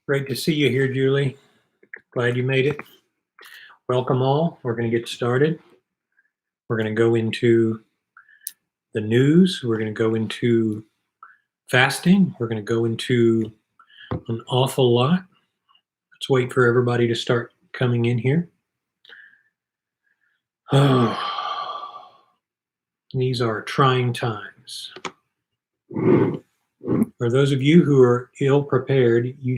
Great to see you here, Julie. Glad you made it. Welcome all. We're going to get started. We're going to go into the news. We're going to go into fasting. We're going to go into an awful lot. Let's wait for everybody to start coming in here. Oh, these are trying times. For those of you who are ill prepared, you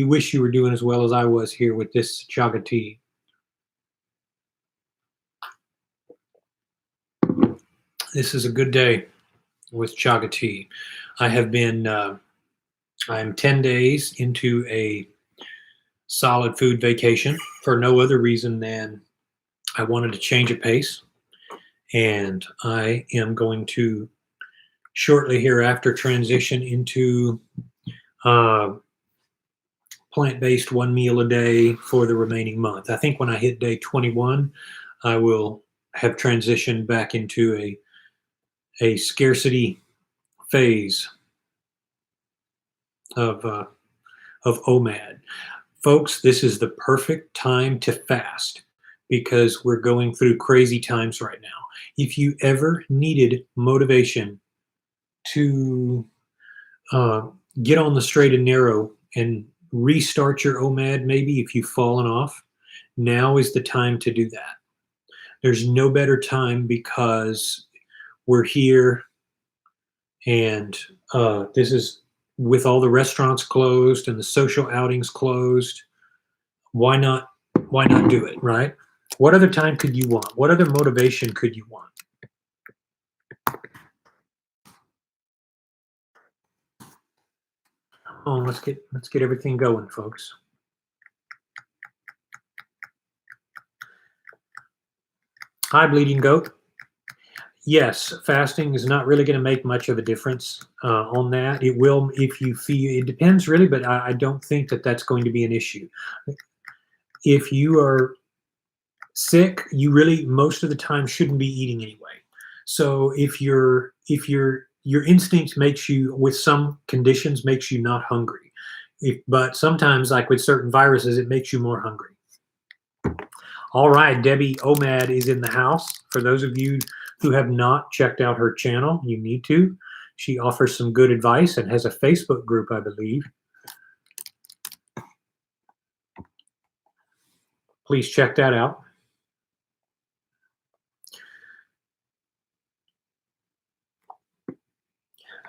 wish you were doing as well as I was here with this chaga tea. This is a good day with chaga tea. I'm 10 days into a solid food vacation for no other reason than I wanted to change a pace. And I am going to shortly hereafter transition into plant-based 1 meal a day for the remaining month. I think when I hit day 21, I will have transitioned back into a scarcity phase of OMAD. Folks, this is the perfect time to fast because we're going through crazy times right now. If you ever needed motivation to get on the straight and narrow and restart your OMAD, maybe if you've fallen off, now is the time to do that. There's no better time because we're here and this is with all the restaurants closed and the social outings closed. Why not do it, right? What other time could you want? What other motivation could you want? Oh, let's get everything going, folks. Hi, Bleeding Goat. Yes, fasting is not really going to make much of a difference on that. It will if you feel, it depends really, but I don't think that that's going to be an issue. If you are sick, you really most of the time shouldn't be eating anyway. So if your instinct makes you, with some conditions, makes you not hungry. But sometimes, like with certain viruses, it makes you more hungry. All right, Debbie OMAD is in the house. For those of you who have not checked out her channel, you need to. She offers some good advice and has a Facebook group, I believe. Please check that out.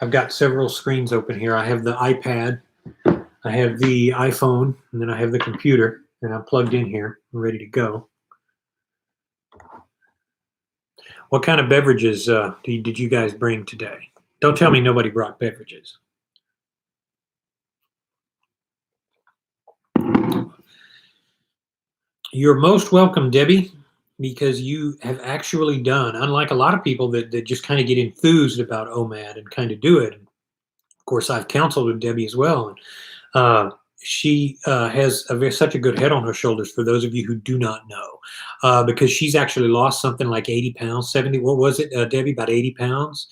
I've got several screens open here. I have the iPad, I have the iPhone, and then I have the computer, and I'm plugged in here, ready to go. What kind of beverages did you guys bring today? Don't tell me nobody brought beverages. You're most welcome, Debbie, because you have actually done, unlike a lot of people that just kind of get enthused about OMAD and kind of do it. And of course, I've counseled with Debbie as well. And she has such a good head on her shoulders, for those of you who do not know, because she's actually lost something like 80 pounds, 70, what was it, Debbie, about 80 pounds.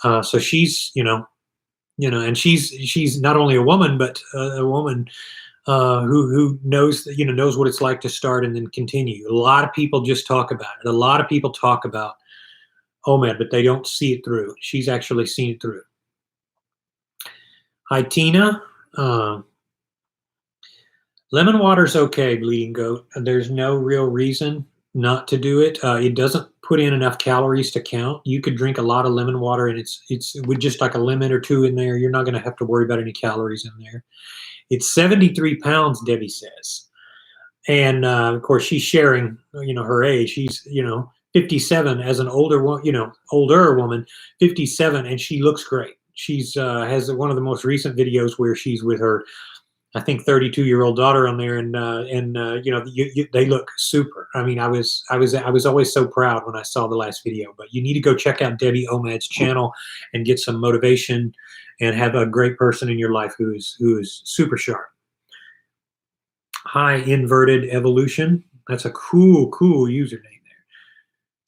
So she's, and she's not only a woman, but a woman who knows, knows what it's like to start and then continue. A lot of people just talk about it. A lot of people talk about OMAD, but they don't see it through. She's actually seen it through. Hi, Tina. Lemon water's okay, Bleeding Goat. There's no real reason not to do it. It doesn't put in enough calories to count. You could drink a lot of lemon water, and it's with just like a lemon or two in there. You're not going to have to worry about any calories in there. It's 73 pounds, Debbie says, and of course she's sharing, her age. She's 57 as an older woman, 57, and she looks great. She's has one of the most recent videos where she's with her, I think, 32-year-old daughter on there, and they look super. I mean, I was always so proud when I saw the last video. But you need to go check out Debbie OMAD's channel and get some motivation, and have a great person in your life who is super sharp. Hi, Inverted Evolution. That's a cool username there.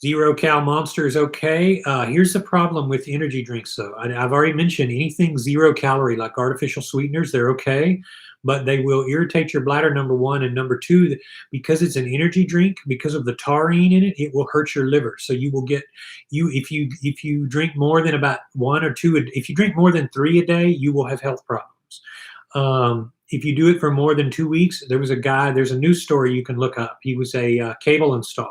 Zero Cal Monster is okay. Here's the problem with energy drinks, though. I've already mentioned anything 0 calorie, like artificial sweeteners, they're okay, but they will irritate your bladder, number one, and number two, because it's an energy drink, because of the taurine in it, it will hurt your liver. So you will get if you drink more than about one or two, if you drink more than 3 a day, you will have health problems. If you do it for more than 2 weeks, there's a news story you can look up. He was a cable installer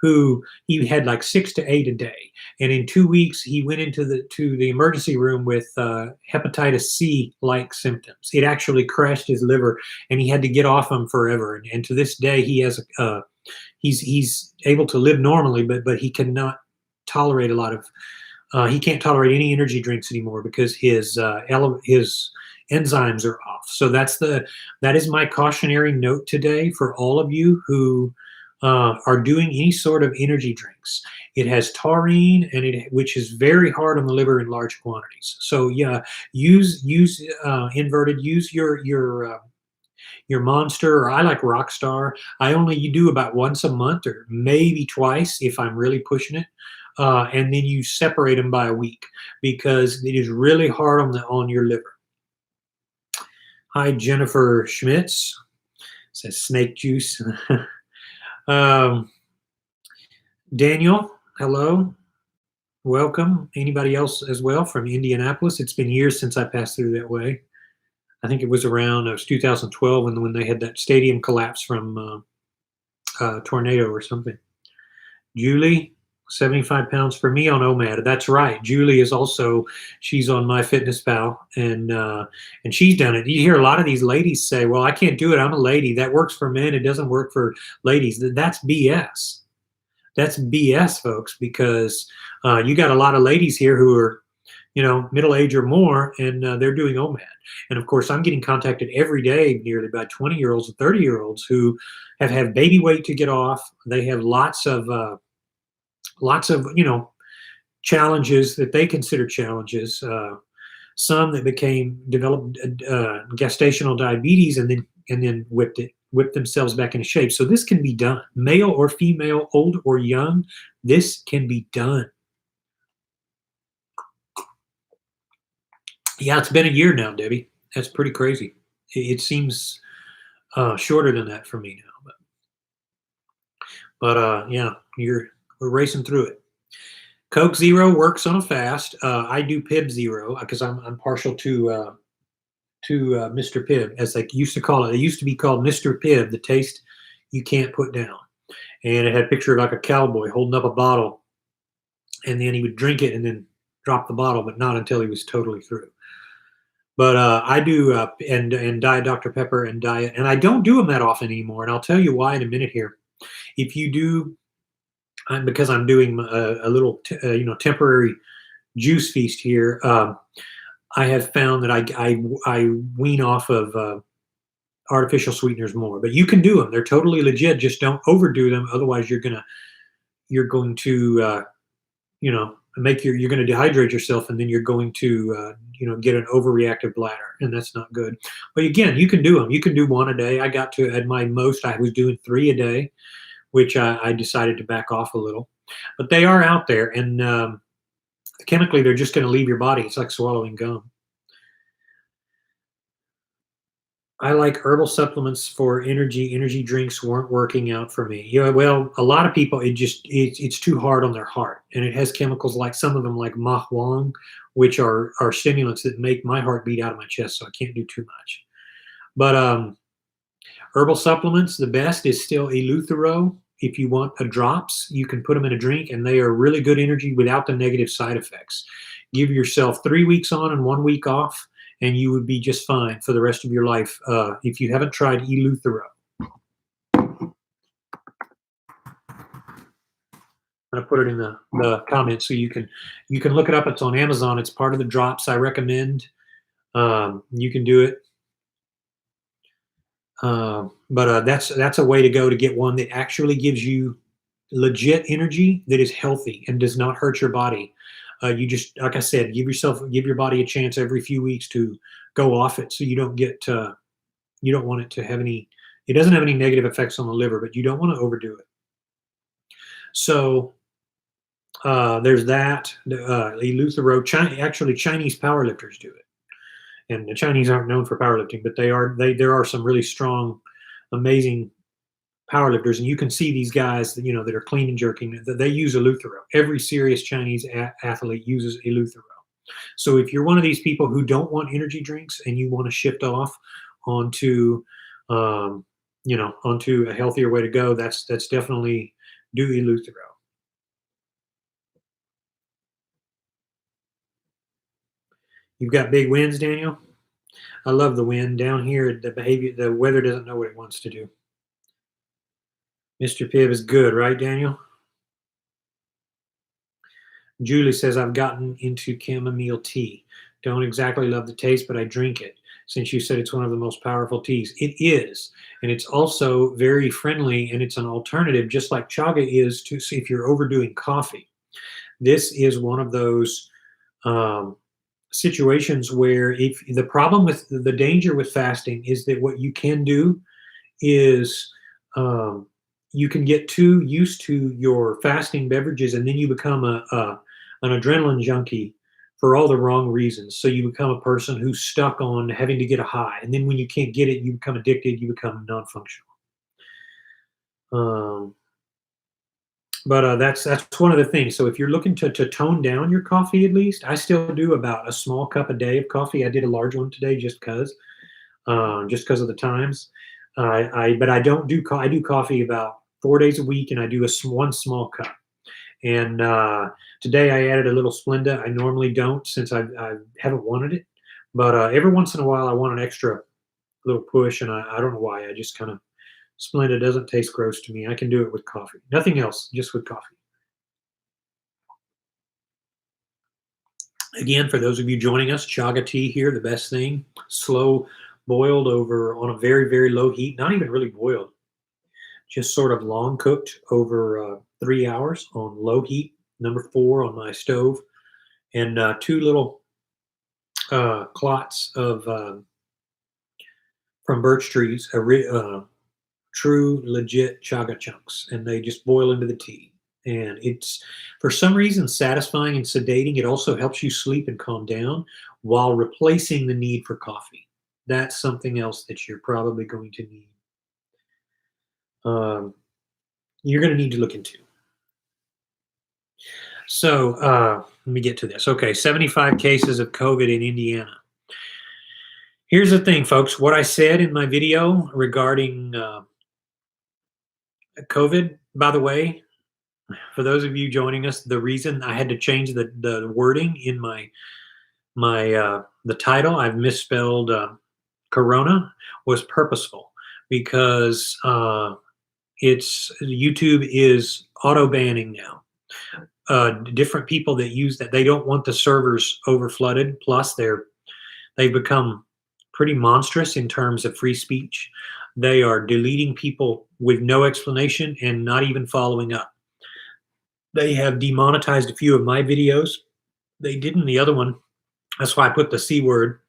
who he had like 6 to 8 a day, and in 2 weeks he went into the emergency room with hepatitis C like symptoms. It actually crashed his liver, and he had to get off them forever. And to this day, he has he's able to live normally, but he cannot tolerate a lot of he can't tolerate any energy drinks anymore because his enzymes are off. So that is my cautionary note today for all of you who are doing any sort of energy drinks. It has taurine, which is very hard on the liver in large quantities. So yeah, use inverted. Use your Monster, or I like Rockstar. You do about once a month or maybe twice if I'm really pushing it. And then you separate them by a week because it is really hard on your liver. Hi, Jennifer Schmitz. Says snake juice. Daniel, hello. Welcome. Anybody else as well from Indianapolis? It's been years since I passed through that way. I think it was 2012 when they had that stadium collapse from a tornado or something. Julie, 75 pounds for me on OMAD. That's right. Julie is also, she's on MyFitnessPal, and she's done it. You hear a lot of these ladies say, well, I can't do it. I'm a lady. That works for men. It doesn't work for ladies. That's BS. That's BS, folks, because you got a lot of ladies here who are, middle age or more, and they're doing OMAD. And of course, I'm getting contacted every day nearly by 20-year-olds and 30-year-olds who have baby weight to get off. They have lots of challenges that they consider challenges. Some that developed gestational diabetes and then whipped themselves back into shape. So this can be done, male or female, old or young. This can be done. Yeah, it's been a year now, Debbie. That's pretty crazy. It seems shorter than that for me now, but yeah, we're racing through it. Coke Zero works on a fast. I do Pib Zero because I'm partial to Mr. Pibb, as they used to call it. It used to be called Mr. Pibb, the taste you can't put down. And it had a picture of like a cowboy holding up a bottle, and then he would drink it and then drop the bottle, but not until he was totally through. But I do and Diet Dr. Pepper and Diet, and I don't do them that often anymore. And I'll tell you why in a minute here. If you do, because I'm doing a little temporary juice feast here. I have found that I wean off of artificial sweeteners more, but you can do them. They're totally legit. Just don't overdo them. Otherwise, you're going to you're going to dehydrate yourself, and then you're going to get an overreactive bladder, and that's not good. But again, you can do them. You can do one a day. I got to, at my most, I was doing 3 a day, which I decided to back off a little. But they are out there, and chemically, they're just going to leave your body. It's like swallowing gum. I like herbal supplements for energy. Energy drinks weren't working out for me. Well, a lot of people, it's too hard on their heart, and it has chemicals like some of them like Ma Huang, which are stimulants that make my heart beat out of my chest, so I can't do too much. But herbal supplements, the best is still Eleuthero. If you want drops, you can put them in a drink, and they are really good energy without the negative side effects. Give yourself 3 weeks on and 1 week off, and you would be just fine for the rest of your life if you haven't tried Eleuthero. I'm going to put it in the comments so you can look it up. It's on Amazon. It's part of the drops I recommend. You can do it. But that's a way to go to get one that actually gives you legit energy that is healthy and does not hurt your body. You just, like I said, give your body a chance every few weeks to go off it, so you don't want it to have any. It doesn't have any negative effects on the liver, but you don't want to overdo it. So There's that. Eleuthero. Actually, Chinese powerlifters do it, and the Chinese aren't known for powerlifting, but there are some really strong, amazing powerlifters, and you can see these guys that that are clean and jerking. They use Eleuthero. Every serious Chinese athlete uses Eleuthero. So if you're one of these people who don't want energy drinks and you want to shift off onto, onto a healthier way to go, that's definitely do Eleuthero. You've got big winds, Daniel. I love the wind down here. The weather doesn't know what it wants to do. Mr. Pibb is good, right, Daniel? Julie says, I've gotten into chamomile tea. Don't exactly love the taste, but I drink it. Since you said it's one of the most powerful teas, it is. And it's also very friendly, and it's an alternative, just like chaga is, to see if you're overdoing coffee. This is one of those situations where if the problem with the danger with fasting is that what you can do is you can get too used to your fasting beverages, and then you become an adrenaline junkie for all the wrong reasons. So you become a person who's stuck on having to get a high, and then when you can't get it, you become addicted. You become non-functional. But that's one of the things. So if you're looking to tone down your coffee, at least I still do about a small cup a day of coffee. I did a large one today just because of the times. But I don't do I do coffee about 4 days a week, and I do one small cup. And today I added a little Splenda. I normally don't, since I haven't wanted it. But every once in a while I want an extra little push, and I don't know why. I just kind of Splenda doesn't taste gross to me. I can do it with coffee. Nothing else, just with coffee. Again, for those of you joining us, chaga tea here, the best thing. Slow boiled over on a very, very low heat. Not even really boiled. Just sort of long cooked over 3 hours on low heat, number 4 on my stove, and 2 little clots of from birch trees, true legit chaga chunks, and they just boil into the tea. And it's for some reason satisfying and sedating. It also helps you sleep and calm down while replacing the need for coffee. That's something else that you're probably going to need. You're going to need to look into. So let me get to this. Okay, 75 cases of COVID in Indiana. Here's the thing, folks. What I said in my video regarding COVID, by the way, for those of you joining us, the reason I had to change the wording in the title, I've misspelled Kerona, was purposeful, because YouTube is auto banning now. Different people that use that, they don't want the servers over flooded. Plus, they've become pretty monstrous in terms of free speech. They are deleting people with no explanation and not even following up. They have demonetized a few of my videos. They didn't the other one. That's why I put the C word.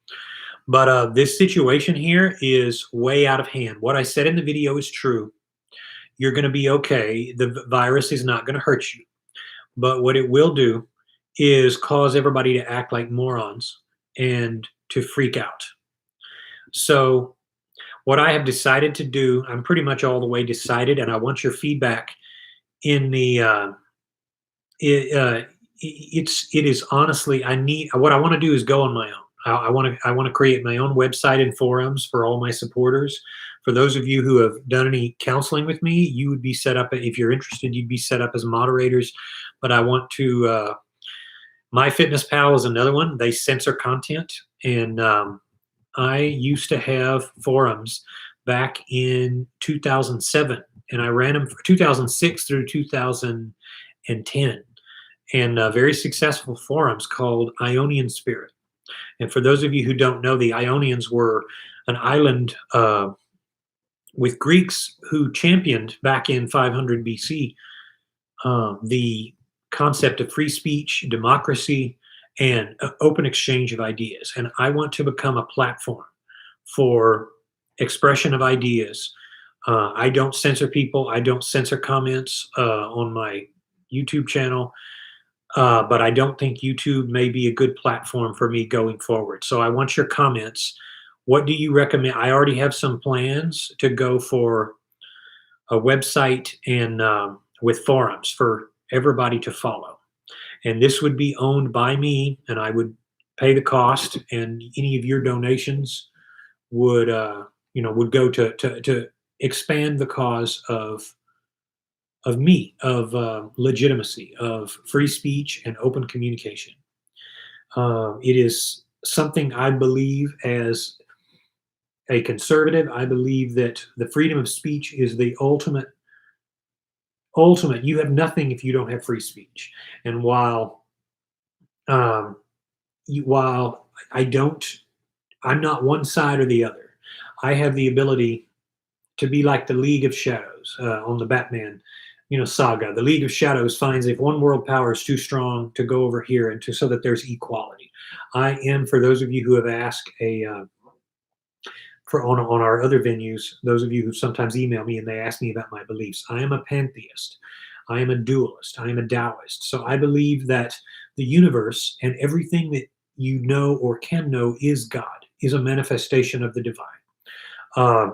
But this situation here is way out of hand. What I said in the video is true. You're going to be okay. The virus is not going to hurt you. But what it will do is cause everybody to act like morons and to freak out. So what I have decided to do, I'm pretty much all the way decided, and I want your feedback in the it is honestly, what I want to do is go on my own. I want to create my own website and forums for all my supporters. For those of you who have done any counseling with me, you would be set up, if you're interested, you'd be set up as moderators. But I want to, MyFitnessPal is another one. They censor content. And I used to have forums back in 2007, and I ran them for 2006 through 2010. And very successful forums called Ionian Spirit. And for those of you who don't know, the Ionians were an island with Greeks who championed back in 500 BC the concept of free speech, democracy, and open exchange of ideas. And I want to become a platform for expression of ideas. I don't censor people. I don't censor comments on my YouTube channel. but I don't think YouTube may be a good platform for me going forward. So I want your comments. What do you recommend? I already have some plans to go for a website and with forums for everybody to follow. And this would be owned by me, and I would pay the cost, and any of your donations would would go to expand the cause of me, of legitimacy, of free speech and open communication. It is something I believe as a conservative. I believe that the freedom of speech is the ultimate. You have nothing if you don't have free speech. And um, while I'm not one side or the other. I have the ability to be like the League of Shadows on the Batman, saga. The League of Shadows finds if one world power is too strong to go over here and so that there's equality. I am, for those of you who have asked for on our other venues, those of you who sometimes email me and they ask me about my beliefs, I am a pantheist. I am a dualist. I am a Taoist. So I believe that the universe and everything that you know or can know is God, is a manifestation of the divine.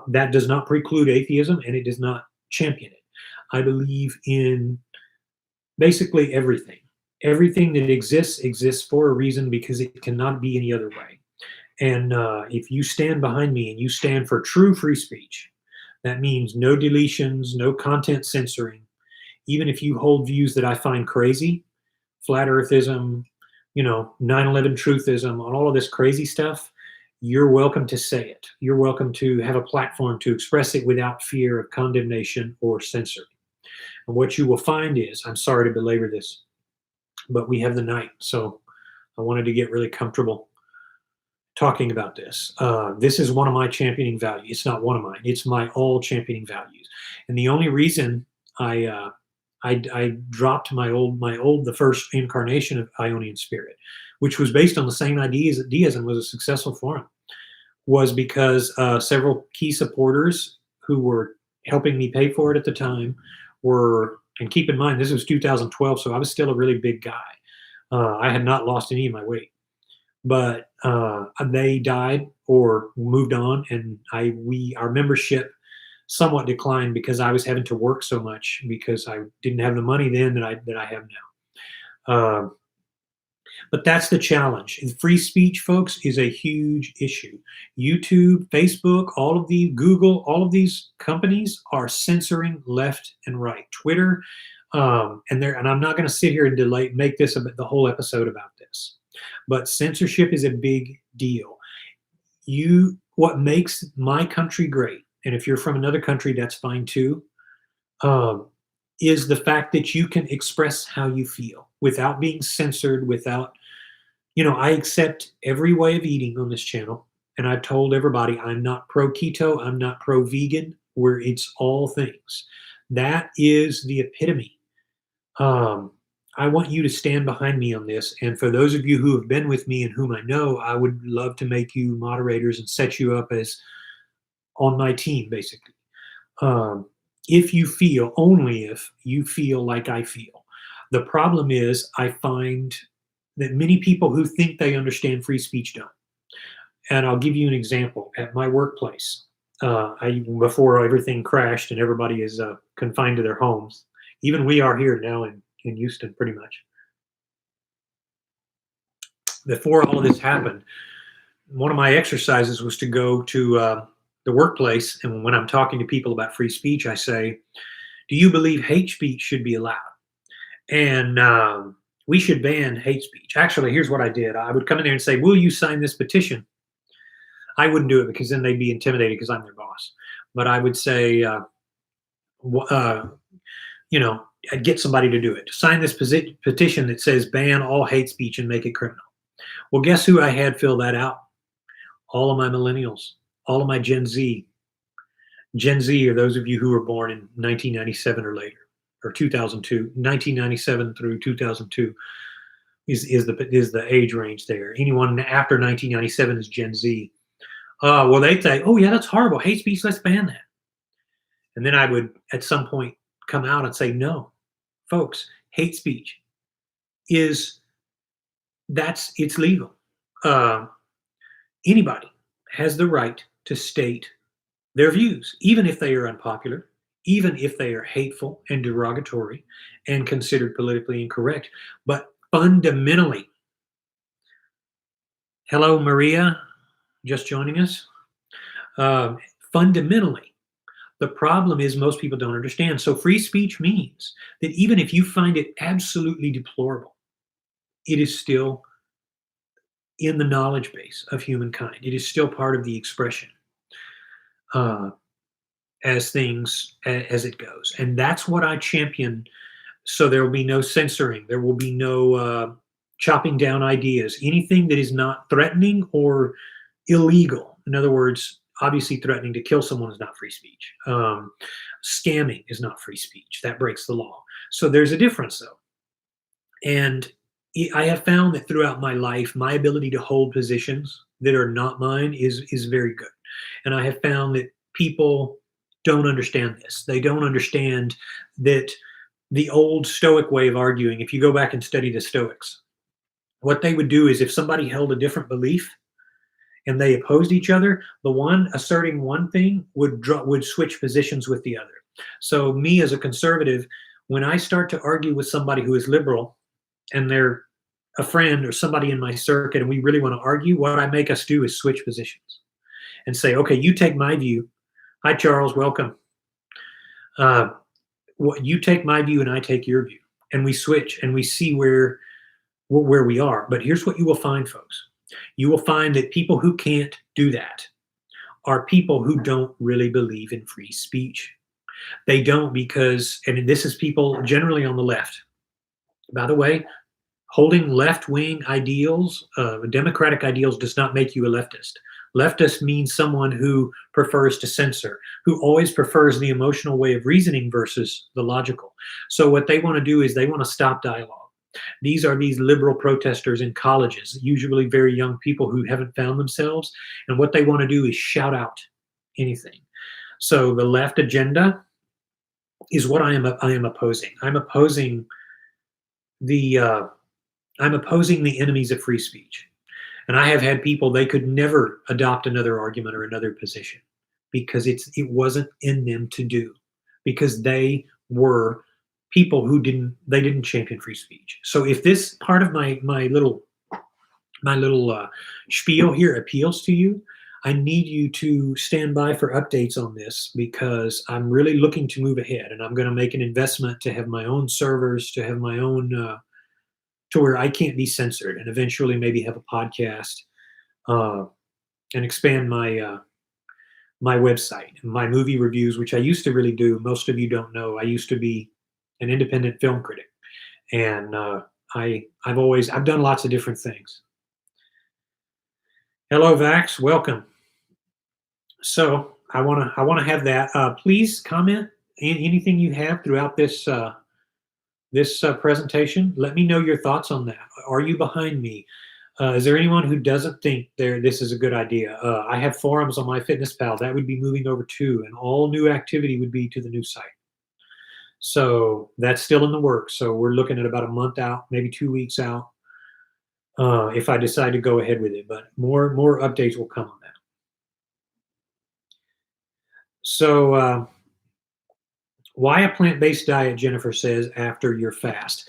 That does not preclude atheism, and it does not champion it. I believe in basically everything. Everything that exists for a reason, because it cannot be any other way. And if you stand behind me and you stand for true free speech, that means no deletions, no content censoring. Even if you hold views that I find crazy, flat earthism, 9/11 truthism, on all of this crazy stuff, you're welcome to say it. You're welcome to have a platform to express it without fear of condemnation or censoring. And what you will find is, I'm sorry to belabor this, but we have the night, so I wanted to get really comfortable talking about this. This is one of my championing values. It's not one of mine. It's my all championing values. And the only reason I dropped the first incarnation of Ionian Spirit, which was based on the same ideas that deism was a successful forum, was because several key supporters who were helping me pay for it at the time were, and keep in mind, this was 2012, so I was still a really big guy. I had not lost any of my weight, but they died or moved on, and our membership somewhat declined because I was having to work so much because I didn't have the money then that I have now. But that's the challenge. And free speech, folks, is a huge issue. YouTube, Facebook, Google, all of these companies are censoring left and right. Twitter, and I'm not going to sit here and make this the whole episode about this. But censorship is a big deal. What makes my country great, and if you're from another country, that's fine too, is the fact that you can express how you feel without being censored, I accept every way of eating on this channel. And I've told everybody I'm not pro keto, I'm not pro vegan, where it's all things. That is the epitome. I want you to stand behind me on this. And for those of you who have been with me and whom I know, I would love to make you moderators and set you up as on my team, basically. Only if you feel like I feel. The problem is, I find that many people who think they understand free speech don't. And I'll give you an example. At my workplace, before everything crashed and everybody is confined to their homes, even we are here now in Houston, pretty much. Before all of this happened, one of my exercises was to go to the workplace, and when I'm talking to people about free speech, I say, do you believe hate speech should be allowed? And we should ban hate speech. Actually, here's what I did. I would come in there and say, will you sign this petition? I wouldn't do it because then they'd be intimidated because I'm their boss. But I would say, I'd get somebody to do it. Sign this petition that says ban all hate speech and make it criminal. Well, guess who I had fill that out? All of my millennials, all of my Gen Z. Gen Z are those of you who were born in 1997 or later, or 2002. 1997 through 2002 is the age range there. Anyone after 1997 is Gen Z. Well, they'd say, oh yeah, that's horrible. Hate speech, let's ban that. And then I would at some point come out and say, no, folks, hate speech is it's legal. Uh, Anybody has the right to state their views, even if they are unpopular, even if they are hateful and derogatory and considered politically incorrect. But fundamentally, hello, Maria, just joining us. Um, Fundamentally, the problem is most people don't understand. So, free speech means that even if you find it absolutely deplorable, it is still in the knowledge base of humankind. It is still part of the expression. As as it goes, and that's what I champion. So there will be no censoring, there will be no chopping down ideas, anything that is not threatening or illegal. In other words, obviously threatening to kill someone is not free speech. Scamming is not free speech, that breaks the law. So there's a difference though, and I have found that throughout my life my ability to hold positions that are not mine is very good. And I have found that people don't understand this. They don't understand that the old Stoic way of arguing, if you go back and study the Stoics, what they would do is if somebody held a different belief and they opposed each other, the one asserting one thing would switch positions with the other. So me as a conservative, when I start to argue with somebody who is liberal and they're a friend or somebody in my circuit and we really want to argue, what I make us do is switch positions and say, okay, you take my view. Hi, Charles, welcome. You take my view and I take your view, and we switch and we see where we are. But here's what you will find, folks. You will find that people who can't do that are people who don't really believe in free speech. They don't because, and this is people generally on the left. By the way, holding left-wing ideals, democratic ideals, does not make you a leftist. Leftist means someone who prefers to censor, who always prefers the emotional way of reasoning versus the logical. So what they want to do is they want to stop dialogue. These are these liberal protesters in colleges, usually very young people who haven't found themselves. And what they want to do is shout out anything. So the left agenda is what I am opposing. I'm opposing the enemies of free speech. And I have had people, they could never adopt another argument or another position because it wasn't in them to do, because they were people who didn't champion free speech. So if this part of my little spiel here appeals to you, I need you to stand by for updates on this, because I'm really looking to move ahead, and I'm going to make an investment to have my own servers, to have my own to where I can't be censored, and eventually maybe have a podcast and expand my my website, my movie reviews, which I used to really do. Most of you don't know, I used to be an independent film critic, and I've done lots of different things. Hello, Vax, welcome. So I want to have that. Please comment anything you have throughout this presentation. Let me know your thoughts on that. Are you behind me? Is there anyone who doesn't think this is a good idea? I have forums on MyFitnessPal. That would be moving over too, and all new activity would be to the new site. So that's still in the works. So we're looking at about a month out, maybe 2 weeks out, if I decide to go ahead with it. But more updates will come on that. So why a plant-based diet, Jennifer says, after your fast?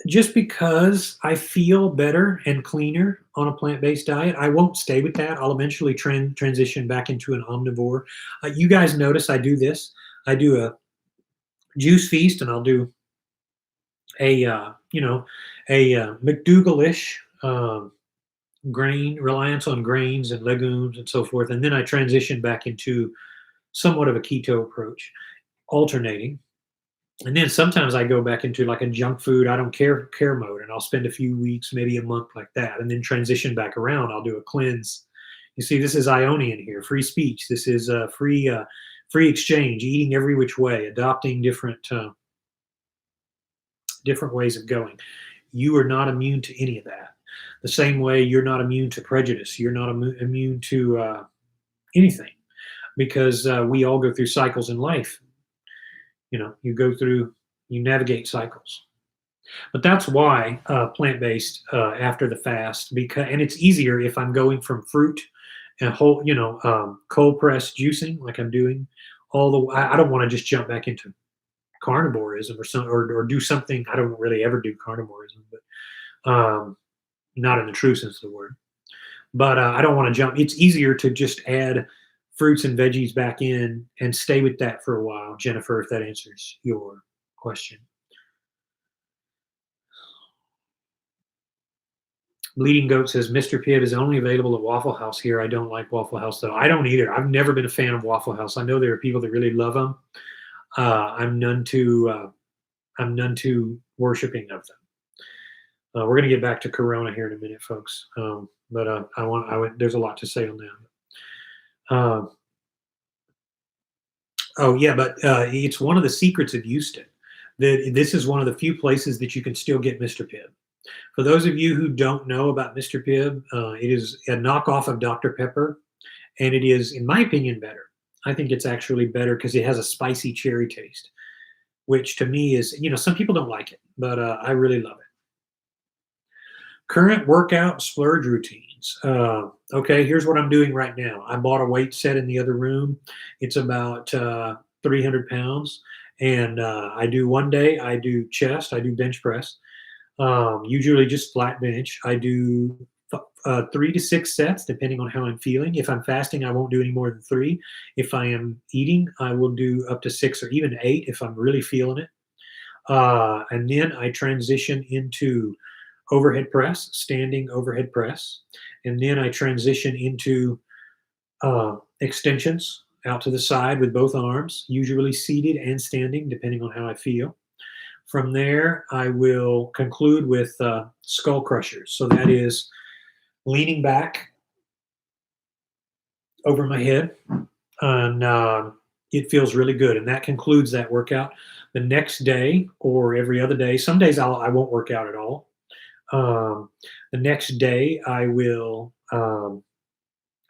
Just because I feel better and cleaner on a plant-based diet. I won't stay with that. I'll eventually transition back into an omnivore. You guys notice I do this. I do a juice feast, and I'll do a McDougall-ish reliance on grains and legumes and so forth, and then I transition back into somewhat of a keto approach, alternating. And then sometimes I go back into like a junk food, I don't care mode, and I'll spend a few weeks, maybe a month like that, and then transition back around. I'll do a cleanse. You see, this is Ionian here, free speech. This is free exchange, eating every which way, adopting different ways of going. You are not immune to any of that. The same way you're not immune to prejudice. You're not immune to anything, because we all go through cycles in life. You navigate cycles. But that's why plant-based after the fast, because and it's easier if I'm going from fruit and whole, cold pressed juicing like I'm doing. I don't want to just jump back into carnivorism or do something. I don't really ever do carnivorism, but not in the true sense of the word. But I don't want to jump. It's easier to just add fruits and veggies back in and stay with that for a while, Jennifer, if that answers your question. Bleeding Goat says Mr. Pibb is only available at Waffle House here. I don't like Waffle House though. I don't either. I've never been a fan of Waffle House. I know there are people that really love them. I'm none too worshiping of them. We're going to get back to Corona here in a minute, folks. But there's a lot to say on that. Oh yeah, but it's one of the secrets of Houston. This is one of the few places that you can still get Mr. Pibb. For those of you who don't know about Mr. Pibb, it is a knockoff of Dr. Pepper, and it is, in my opinion, better. I think it's actually better because it has a spicy cherry taste, which to me is, some people don't like it, but I really love it. Current workout splurge routines. Okay, here's what I'm doing right now. I bought a weight set in the other room. It's about 300 pounds. And I do one day, I do chest, I do bench press. Usually just flat bench. I do 3 to 6 sets, depending on how I'm feeling. If I'm fasting, I won't do any more than 3. If I am eating, I will do up to 6 or even 8 if I'm really feeling it. And then I transition into overhead press, standing overhead press. And then I transition into extensions out to the side with both arms, usually seated and standing, depending on how I feel. From there, I will conclude with skull crushers. So that is leaning back over my head, and it feels really good. And that concludes that workout. The next day or every other day, some days I won't work out at all. The next day, I will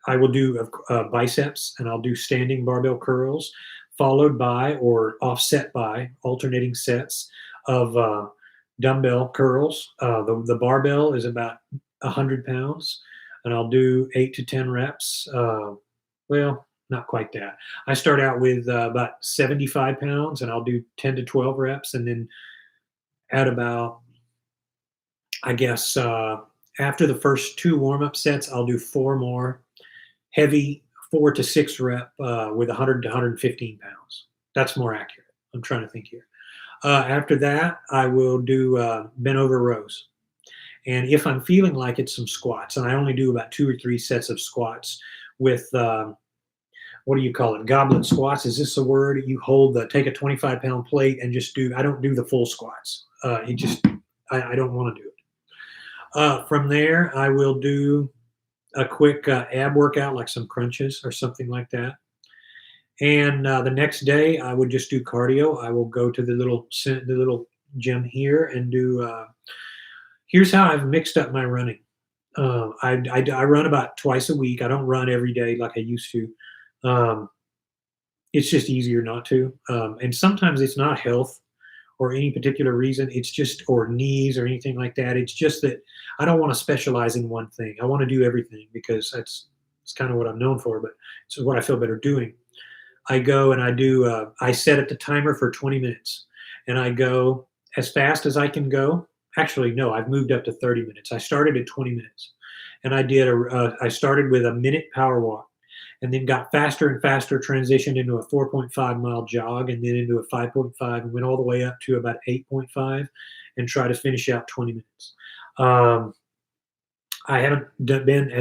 do biceps, and I'll do standing barbell curls, followed by or offset by alternating sets of dumbbell curls. The barbell is about 100 pounds, and I'll do 8 to 10 reps. Well, not quite that. I start out with about 75 pounds, and I'll do 10 to 12 reps, and then at about, I guess, after the first 2 warm-up sets, I'll do 4 more heavy 4 to 6 rep with 100 to 115 pounds. That's more accurate. I'm trying to think here. After that, I will do bent over rows. And if I'm feeling like it's some squats, and I only do about 2 or 3 sets of squats with, what do you call it? Goblet squats. Is this a word? You take a 25-pound plate and just I don't do the full squats. I don't want to do it. From there, I will do a quick ab workout, like some crunches or something like that. And the next day, I would just do cardio. I will go to the little gym here and do. Here's how I've mixed up my running. I run about twice a week. I don't run every day like I used to. It's just easier not to. And sometimes it's not health or any particular reason. It's just, or knees or anything like that. It's just that I don't want to specialize in one thing. I want to do everything because it's kind of what I'm known for, but it's what I feel better doing. I go and I set it the timer for 20 minutes, and I go as fast as I can go. Actually, no, I've moved up to 30 minutes. I started at 20 minutes, and I started with a minute power walk, and then got faster and faster, transitioned into a 4.5 mile jog, and then into a 5.5, and went all the way up to about 8.5, and try to finish out 20 minutes. I haven't been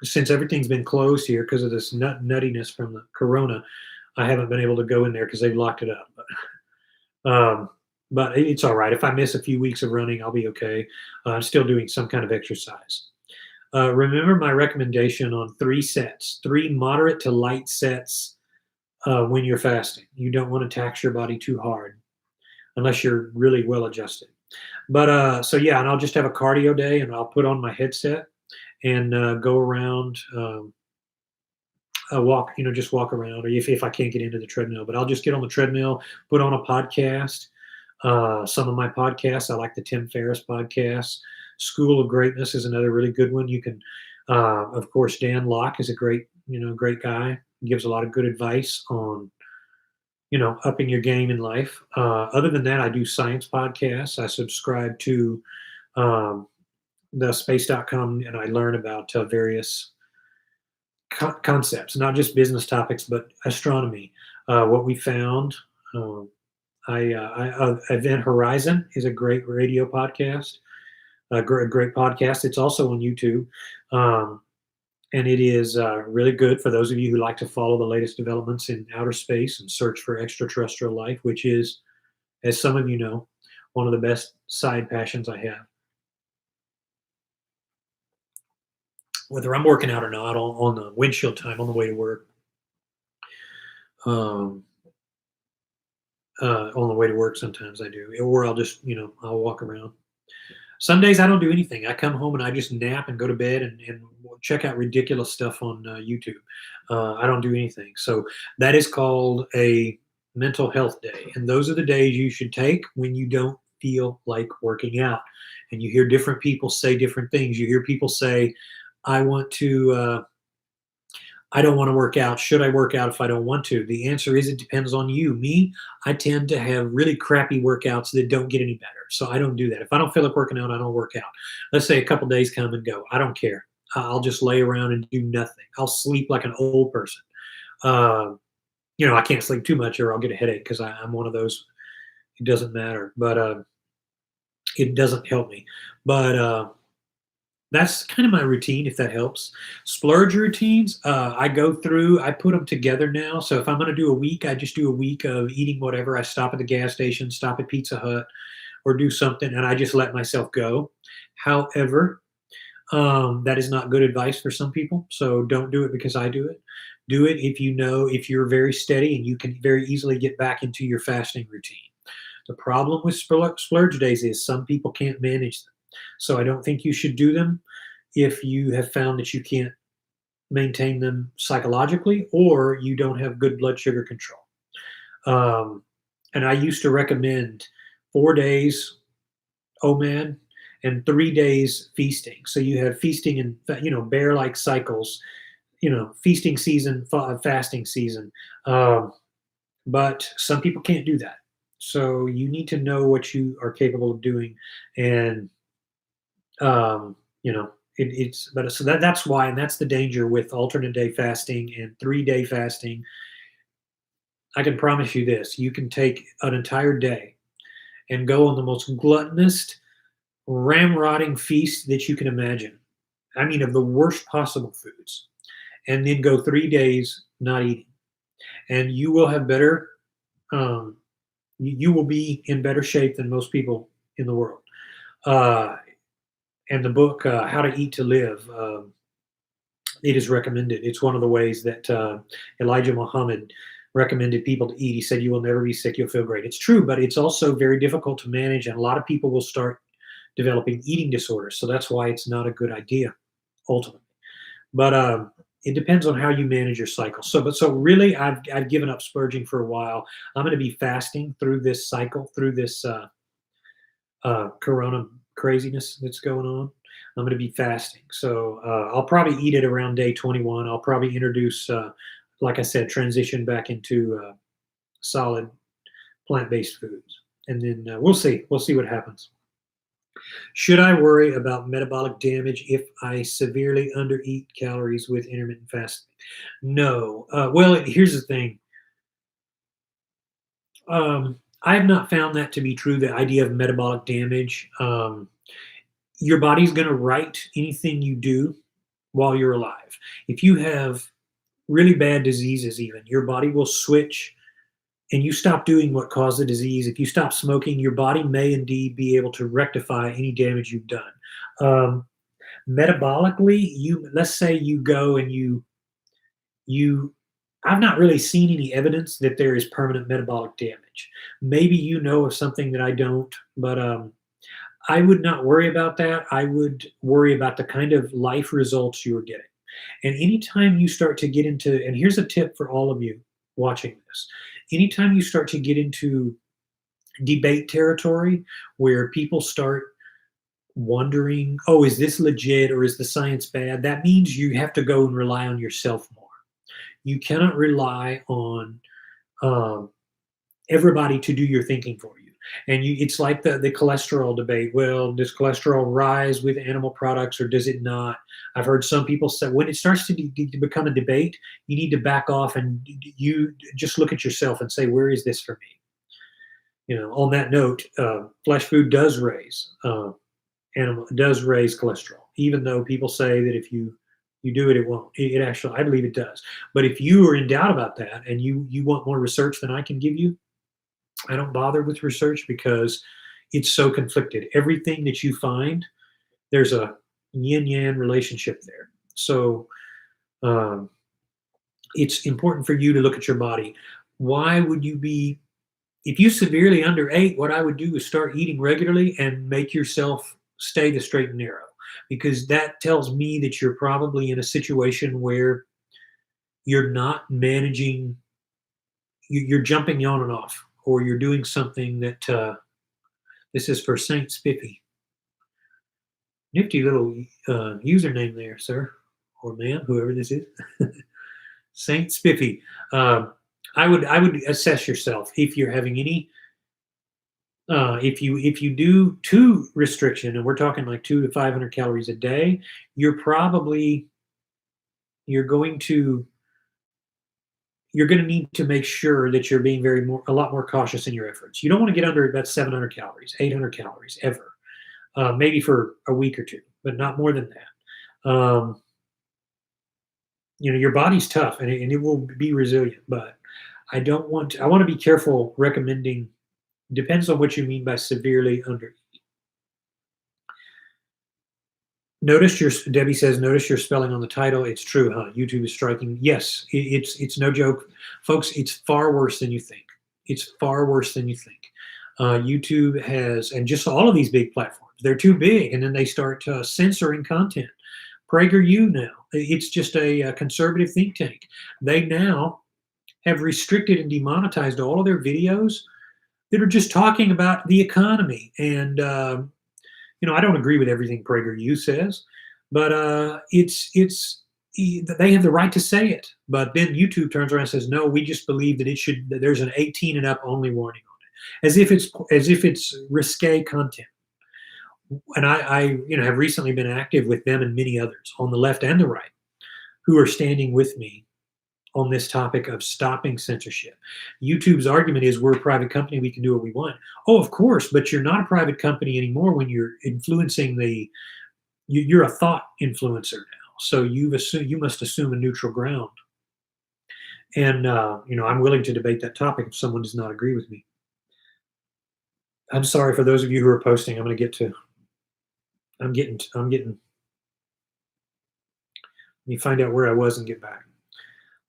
since everything's been closed here because of this nuttiness from the Corona. I haven't been able to go in there because they've locked it up. But it's all right. If I miss a few weeks of running, I'll be okay. I'm still doing some kind of exercise. Remember my recommendation on 3 sets, 3 moderate to light sets when you're fasting. You don't want to tax your body too hard unless you're really well adjusted. But so yeah, and I'll just have a cardio day, and I'll put on my headset and go around, walk, just walk around, or if I can't get into the treadmill, but I'll just get on the treadmill, put on a podcast, Some of my podcasts, I like the Tim Ferriss podcast. School of Greatness is another really good one. You can, of course, Dan Locke is a great guy. He gives a lot of good advice on, upping your game in life. Other than that, I do science podcasts. I subscribe to um, the space.com and I learn about various concepts, not just business topics, but astronomy. What we found. Um, Event Horizon is a great radio podcast, a great podcast. It's also on YouTube, um, and it is really good for those of you who like to follow the latest developments in outer space and search for extraterrestrial life, which is, as some of you know, one of the best side passions I have. Whether I'm working out or not, on the windshield time on the way to work, um, on the way to work, sometimes I do, or I'll just, I'll walk around. Some days I don't do anything. I come home and I just nap and go to bed and check out ridiculous stuff on YouTube. I don't do anything. So that is called a mental health day. And those are the days you should take when you don't feel like working out. And you hear different people say different things. You hear people say, I want to, I don't want to work out. Should I work out if I don't want to? The answer is it depends on you. Me, I tend to have really crappy workouts that don't get any better. So I don't do that. If I don't feel like working out, I don't work out. Let's say a couple days come and go. I don't care. I'll just lay around and do nothing. I'll sleep like an old person. Uh, I can't sleep too much or I'll get a headache because I'm one of those. It doesn't matter, but it doesn't help me. But that's kind of my routine, if that helps. Splurge routines, I go through, I put them together now. So if I'm going to do a week, I just do a week of eating whatever. I stop at the gas station, stop at Pizza Hut, or do something, and I just let myself go. However, that is not good advice for some people. So don't do it because I do it. Do it if you're very steady and you can very easily get back into your fasting routine. The problem with splurge days is some people can't manage them. So I don't think you should do them if you have found that you can't maintain them psychologically or you don't have good blood sugar control. And I used to recommend 4 days OMAD and 3 days feasting. So you have feasting and bear-like cycles, feasting season, fasting season. But some people can't do that. So you need to know what you are capable of doing, and that's why, and that's the danger with alternate day fasting and 3-day fasting. I can promise you this: you can take an entire day and go on the most gluttonous, ramrodding feast that you can imagine. I mean, of the worst possible foods, and then go 3 days not eating, and you will have better. You will be in better shape than most people in the world. And the book How to Eat to Live, it is recommended. It's one of the ways that Elijah Muhammad recommended people to eat. He said, you will never be sick, you'll feel great. It's true, but it's also very difficult to manage, and a lot of people will start developing eating disorders. So that's why it's not a good idea, ultimately. But it depends on how you manage your cycle. So really, I've given up splurging for a while. I'm going to be fasting through this cycle, through this Corona craziness that's going on. I'm going to be fasting. So I'll probably eat it around day 21. I'll probably introduce, like I said, transition back into solid plant-based foods. And then we'll see. We'll see what happens. Should I worry about metabolic damage if I severely undereat calories with intermittent fasting? No. Well, here's the thing. I have not found that to be true, the idea of metabolic damage. Your body's going to right anything you do while you're alive. If you have really bad diseases, even, your body will switch and you stop doing what caused the disease. If you stop smoking, your body may indeed be able to rectify any damage you've done. Metabolically, let's say you go and I've not really seen any evidence that there is permanent metabolic damage. Maybe you know of something that I don't, but I would not worry about that. I would worry about the kind of life results you're getting. And anytime you start to get into, and here's a tip for all of you watching this, anytime you start to get into debate territory where people start wondering, oh, is this legit or is the science bad? That means you have to go and rely on yourself more. You cannot rely on um, everybody to do your thinking for you. And it's like the cholesterol debate. Well, does cholesterol rise with animal products or does it not? I've heard some people say when it starts to become a debate, you need to back off and you just look at yourself and say, where is this for me? On that note, flesh food does raise animal does raise cholesterol, even though people say that if you do it, it won't. It actually, I believe it does. But if you are in doubt about that and you want more research than I can give you, I don't bother with research because it's so conflicted. Everything that you find, there's a yin yang relationship there. So um, it's important for you to look at your body. Why would you be, if you severely underate, what I would do is start eating regularly and make yourself stay the straight and narrow, because that tells me that you're probably in a situation where you're not managing, you're jumping on and off, or you're doing something that, this is for Saint Spiffy. Nifty little username there, sir, or ma'am, whoever this is. Saint Spiffy. I would assess yourself if you're having any. If you do two restriction, and we're talking like 200 to 500 calories a day, you're probably you're going to you're going to need to make sure that you're being a lot more cautious in your efforts. You don't want to get under about 700 calories, 800 calories ever, maybe for a week or two, but not more than that. Your body's tough and it will be resilient, but I want to be careful recommending. Depends on what you mean by severely under. Debbie says, notice your spelling on the title. It's true, huh? YouTube is striking. Yes, it's no joke. Folks, it's far worse than you think. It's far worse than you think. YouTube has, and just all of these big platforms, they're too big, and then they start censoring content. PragerU now, it's just a conservative think tank. They now have restricted and demonetized all of their videos that are just talking about the economy. And I don't agree with everything PragerU says, but they have the right to say it. But then YouTube turns around and says, no, we just believe that there's an 18 and up only warning on it, as if it's risque content. And I have recently been active with them and many others on the left and the right who are standing with me on this topic of stopping censorship. YouTube's argument is we're a private company, we can do what we want. Oh, of course, but you're not a private company anymore when you're influencing you're a thought influencer now. So you must assume a neutral ground. And I'm willing to debate that topic if someone does not agree with me. I'm sorry for those of you who are posting. I'm getting. Let me find out where I was and get back.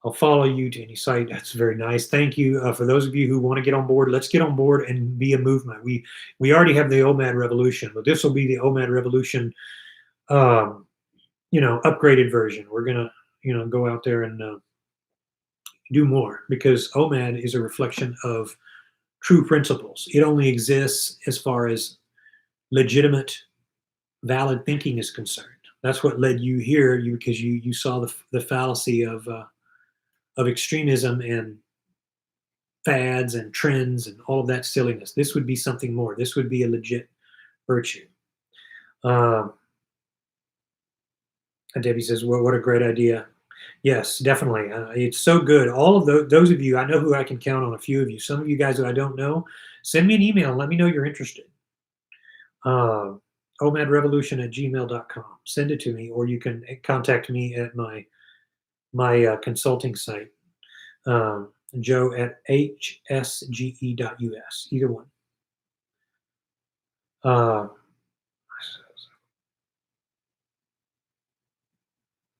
I'll follow you to any site. That's very nice. Thank you. For those of you who want to get on board, let's get on board and be a movement. We already have the OMAD revolution, but this will be the OMAD revolution, upgraded version. We're going to, go out there and do more, because OMAD is a reflection of true principles. It only exists as far as legitimate, valid thinking is concerned. That's what led you here, because you saw the fallacy of extremism and fads and trends and all of that silliness. This would be something more. This would be a legit virtue. Debbie says, well, what a great idea. Yes, definitely. It's so good. All of those of you, I know who I can count on, a few of you. Some of you guys that I don't know, send me an email and let me know you're interested. omadrevolution@gmail.com. Send it to me, or you can contact me at my consulting site, Joe at hsge.us, either one.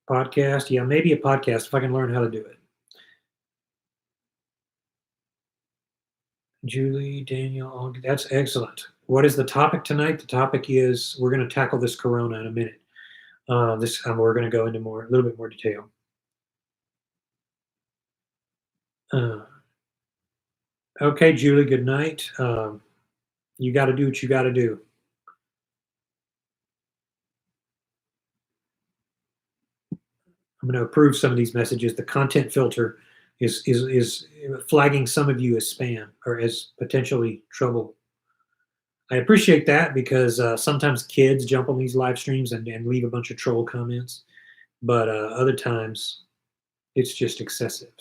Podcast, yeah, maybe a podcast if I can learn how to do it. Julie, Daniel, that's excellent. What is the topic tonight? The topic is, we're going to tackle this Corona in a minute. We're going to go into a little bit more detail. Okay, Julie, good night. You got to do what you got to do. I'm going to approve some of these messages. The content filter is flagging some of you as spam or as potentially trouble. I appreciate that because sometimes kids jump on these live streams and leave a bunch of troll comments, but other times it's just excessive.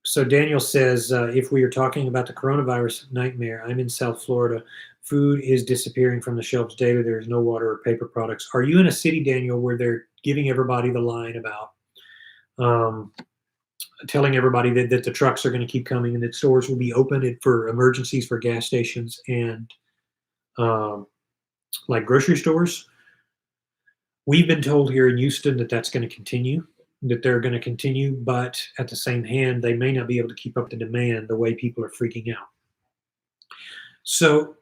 So Daniel says, if we are talking about the coronavirus nightmare, I'm in South Florida. Food is disappearing from the shelves daily. There is no water or paper products. Are you in a city, Daniel, where they're giving everybody the line about um, telling everybody that the trucks are going to keep coming and that stores will be open for emergencies for gas stations and um, like grocery stores? We've been told here in Houston that that's going to continue, that they're going to continue, but at the same hand, they may not be able to keep up the demand the way people are freaking out. So,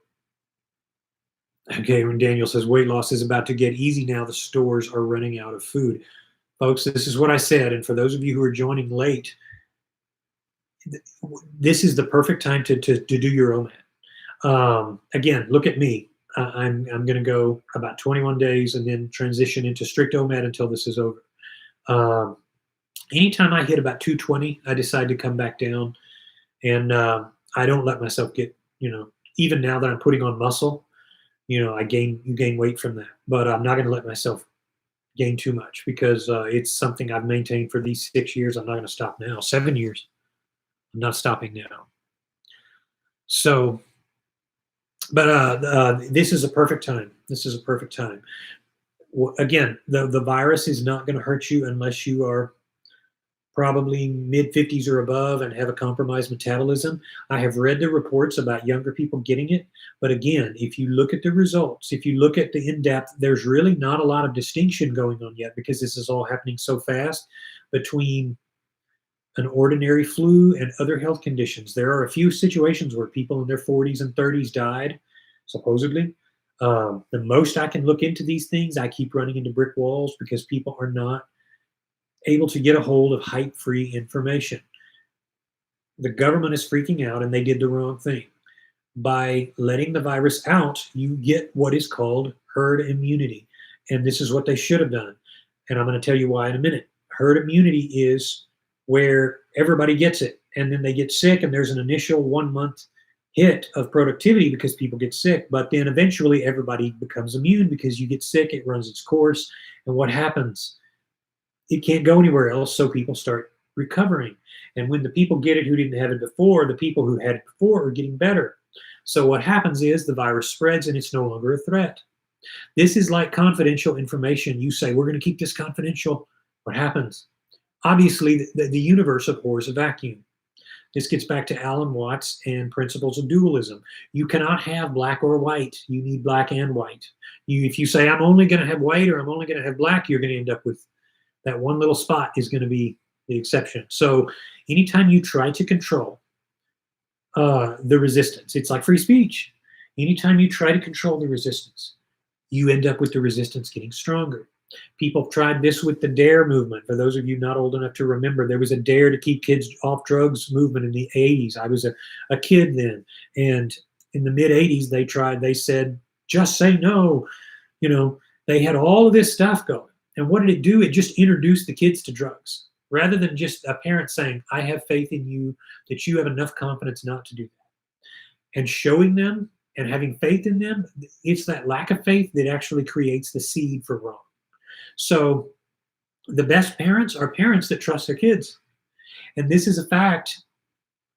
okay, when Daniel says weight loss is about to get easy now, the stores are running out of food. Folks, this is what I said. And for those of you who are joining late, this is the perfect time to do your OMAD. Again, look at me. I'm going to go about 21 days and then transition into strict OMAD until this is over. Anytime I hit about 220, I decide to come back down, and I don't let myself get, even now that I'm putting on muscle, you gain weight from that, but I'm not going to let myself gain too much because it's something I've maintained for these 6 years. I'm not going to stop now. 7 years, I'm not stopping now. So, but this is a perfect time. This is a perfect time. Again, the virus is not going to hurt you unless you are probably mid 50s or above and have a compromised metabolism. I have read the reports about younger people getting it, but again, if you look at the results, if you look at the in-depth, there's really not a lot of distinction going on yet because this is all happening so fast between an ordinary flu and other health conditions. There are a few situations where people in their 40s and 30s died, supposedly. The most I can look into these things, I keep running into brick walls because people are not able to get a hold of hype-free information. The government is freaking out and they did the wrong thing. By letting the virus out, you get what is called herd immunity. And this is what they should have done. And I'm going to tell you why in a minute. Herd immunity is where everybody gets it and then they get sick and there's an initial 1 month hit of productivity because people get sick, but then eventually everybody becomes immune because you get sick, it runs its course, and what happens? It can't go anywhere else, so people start recovering. And when the people get it who didn't have it before, the people who had it before are getting better. So what happens is the virus spreads and it's no longer a threat. This is like confidential information. You say, we're going to keep this confidential. What happens? Obviously, the universe abhors a vacuum. This gets back to Alan Watts and principles of dualism. You cannot have black or white. You need black and white. If you say, I'm only going to have white or I'm only going to have black, you're going to end up with that one little spot is going to be the exception. So anytime you try to control the resistance, it's like free speech. Anytime you try to control the resistance, you end up with the resistance getting stronger. People tried this with the DARE movement. For those of you not old enough to remember, there was a DARE to keep kids off drugs movement in the 80s. I was a kid then. And in the mid 80s, they said, just say no. They had all of this stuff going. And what did it do? It just introduced the kids to drugs rather than just a parent saying, I have faith in you, that you have enough confidence not to do that. And showing them and having faith in them, it's that lack of faith that actually creates the seed for wrong. So the best parents are parents that trust their kids. And this is a fact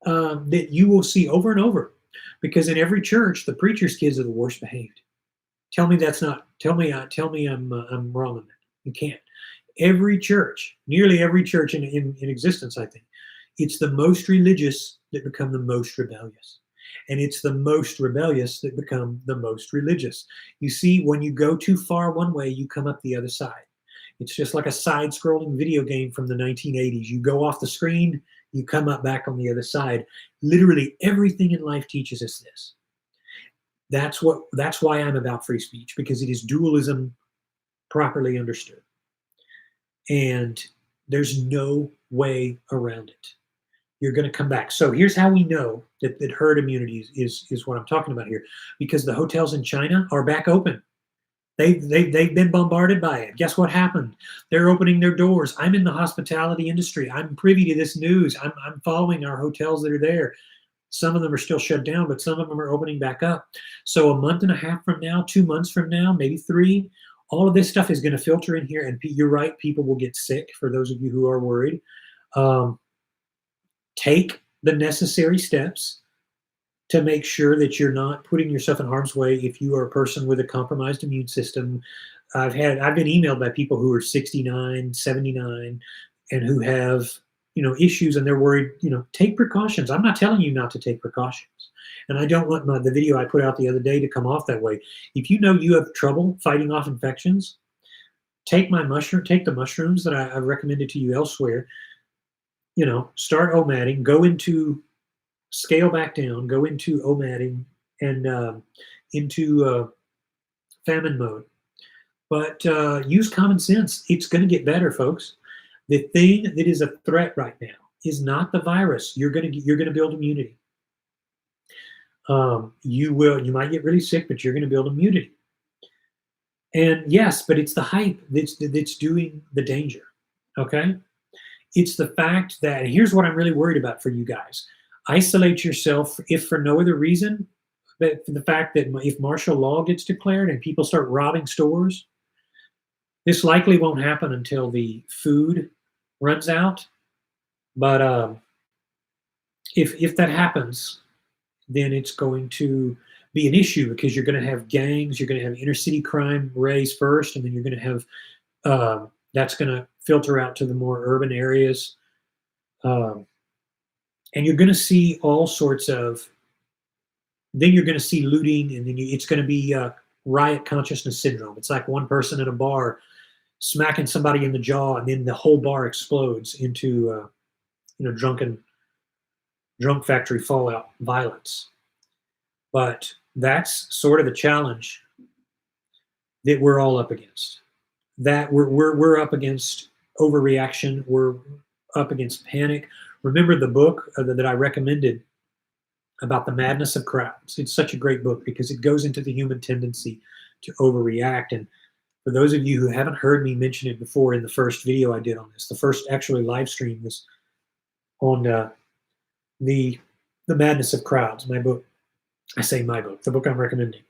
that you will see over and over because in every church, the preacher's kids are the worst behaved. Tell me that's not, tell me I'm wrong on that. You can't. Every church, nearly every church in existence, I think, it's the most religious that become the most rebellious. And it's the most rebellious that become the most religious. You see, when you go too far one way, you come up the other side. It's just like a side-scrolling video game from the 1980s. You go off the screen, you come up back on the other side. Literally everything in life teaches us this. That's why I'm about free speech, because it is dualism properly understood. And there's no way around it. you're going to come back. So here's how we know that herd immunity is what I'm talking about here, because the hotels in China are back open. They've been bombarded by it. Guess what happened? They're opening their doors. I'm in the hospitality industry. I'm privy to this news. I'm following our hotels that are there. Some of them are still shut down, but some of them are opening back up. So a month and a half from now, 2 months from now, maybe 3, all of this stuff is going to filter in here. And you're right, people will get sick. For those of you who are worried, um, take the necessary steps to make sure that you're not putting yourself in harm's way if you are a person with a compromised immune system. I've been emailed by people who are 69, 79, and who have, issues, and they're worried. Take precautions. I'm not telling you not to take precautions, and I don't want the video I put out the other day to come off that way. If you know you have trouble fighting off infections, take the mushrooms that I've recommended to you elsewhere. Start OMADing, go into scale back down, go into OMADing and into famine mode. But use common sense. It's going to get better, folks. The thing that is a threat right now is not the virus. You're going to build immunity. You might get really sick, but you're going to build immunity. And yes, but it's the hype that's doing the danger. Okay, it's the fact that, and here's what I'm really worried about for you guys: isolate yourself, if for no other reason, but for the fact that if martial law gets declared and people start robbing stores, this likely won't happen until the food runs out. But if that happens, then it's going to be an issue, because you're going to have gangs, you're going to have inner city crime raise first, and then you're going to have that's going to filter out to the more urban areas, and you're going to see all sorts of. Then you're going to see looting, and then it's going to be riot consciousness syndrome. It's like one person at a bar smacking somebody in the jaw, and then the whole bar explodes into drunk factory fallout violence. But that's sort of the challenge that we're all up against. That we're up against overreaction. We're up against panic. Remember the book that I recommended about the madness of crowds. It's such a great book because it goes into the human tendency to overreact. And for those of you who haven't heard me mention it before, in the first video I did on this, the first actually live stream was on the madness of crowds. My book. I say my book, the book I'm recommending.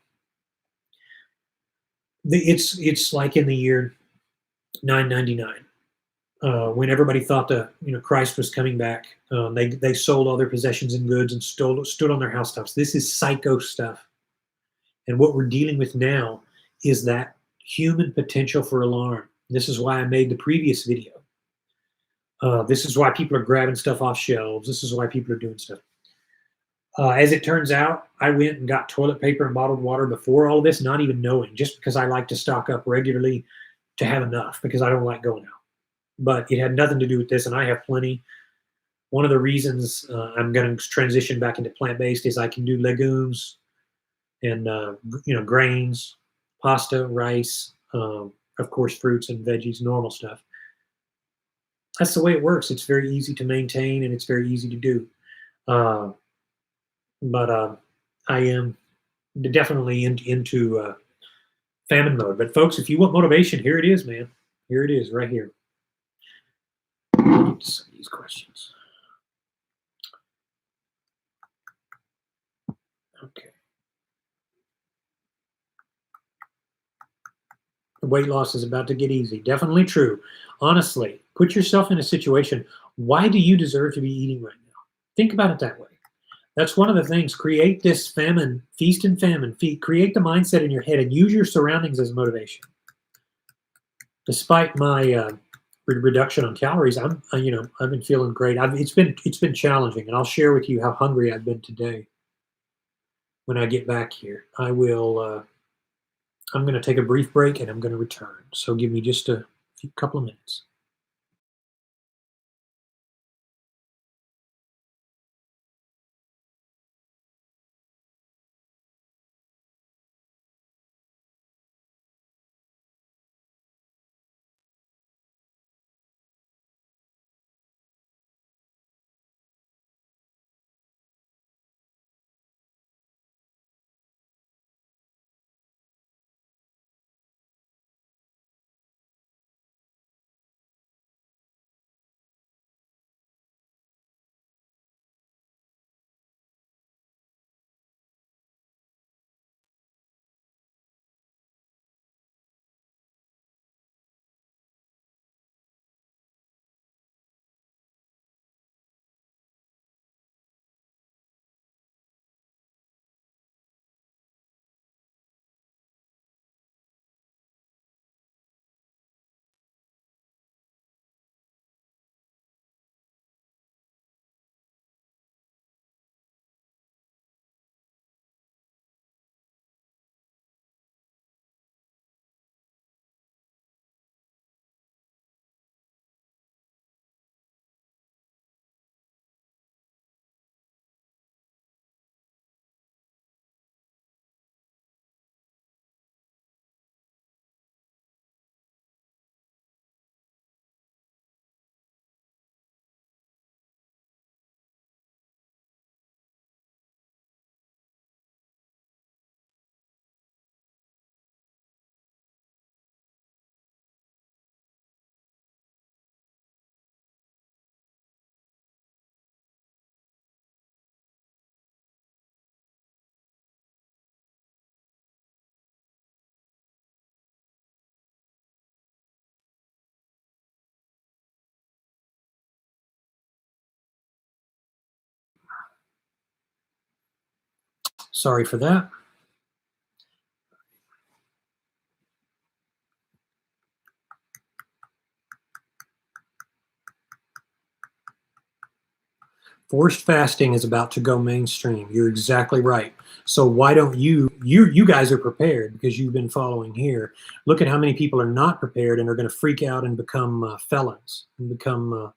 It's like in the year 999, when everybody thought Christ was coming back. They sold all their possessions and goods and stood on their housetops. This is psycho stuff, and what we're dealing with now is that human potential for alarm. This is why I made the previous video. This is why people are grabbing stuff off shelves. This is why people are doing stuff. As it turns out, I went and got toilet paper and bottled water before all of this, not even knowing, just because I like to stock up regularly to have enough, because I don't like going out. But it had nothing to do with this, and I have plenty. One of the reasons I'm going to transition back into plant-based is I can do legumes and grains, pasta, rice, of course, fruits and veggies, normal stuff. That's the way it works. It's very easy to maintain, and it's very easy to do. But I am definitely into famine mode. But folks, if you want motivation, here it is, man. Here it is, right here. Some of these questions. Okay. The weight loss is about to get easy. Definitely true. Honestly, put yourself in a situation. Why do you deserve to be eating right now? Think about it that way. That's one of the things. Create this famine, feast and famine. Create the mindset in your head and use your surroundings as motivation. Despite my reduction on calories, I've been feeling great. It's been challenging, and I'll share with you how hungry I've been today. When I get back here, I will. I'm going to take a brief break, and I'm going to return. So give me just a couple of minutes. Sorry for that. Forced fasting is about to go mainstream. You're exactly right. So why don't you guys are prepared because you've been following here. Look at how many people are not prepared and are going to freak out and become felons and become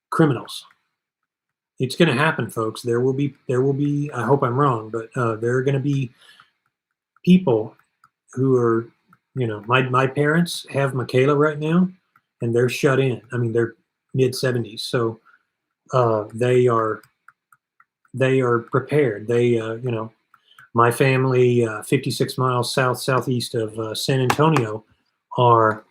criminals. It's going to happen, folks. There will be. I hope I'm wrong, but there are going to be people who are, my parents have Michaela right now, and they're shut in. I mean, they're mid 70s, so they are prepared. My family, 56 miles southeast of San Antonio, are,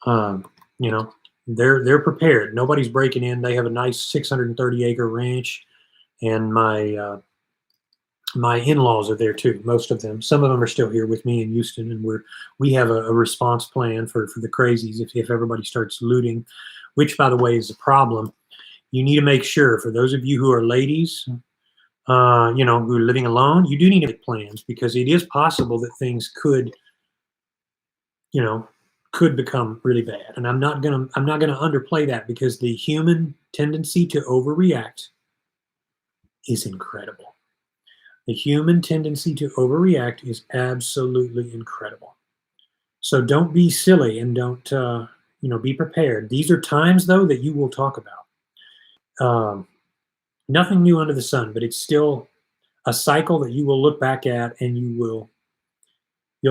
um, you know, they're prepared. Nobody's breaking in. They have a nice 630-acre ranch, and my in-laws are there too. Most of them. Some of them are still here with me in Houston, and we have a response plan for the crazies if everybody starts looting, which, by the way, is a problem. You need to make sure, for those of you who are ladies, who are living alone, you do need to make plans because it is possible that things could become really bad. And I'm not gonna underplay that because the human tendency to overreact is incredible. The human tendency to overreact is absolutely incredible. So don't be silly and don't be prepared. These are times though that you will talk about. Nothing new under the sun, but it's still a cycle that you will look back at and you'll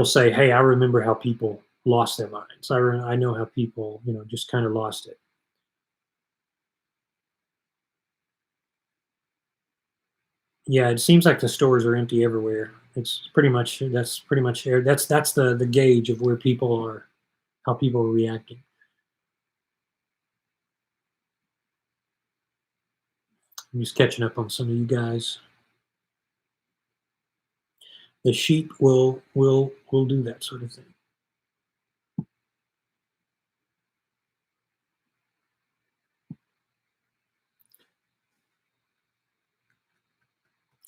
say, hey, I remember how people lost their minds. I know how people just kind of lost it. Yeah, it seems like the stores are empty everywhere. That's the gauge of where people are, how people are reacting. I'm just catching up on some of you guys. The sheep will do that sort of thing.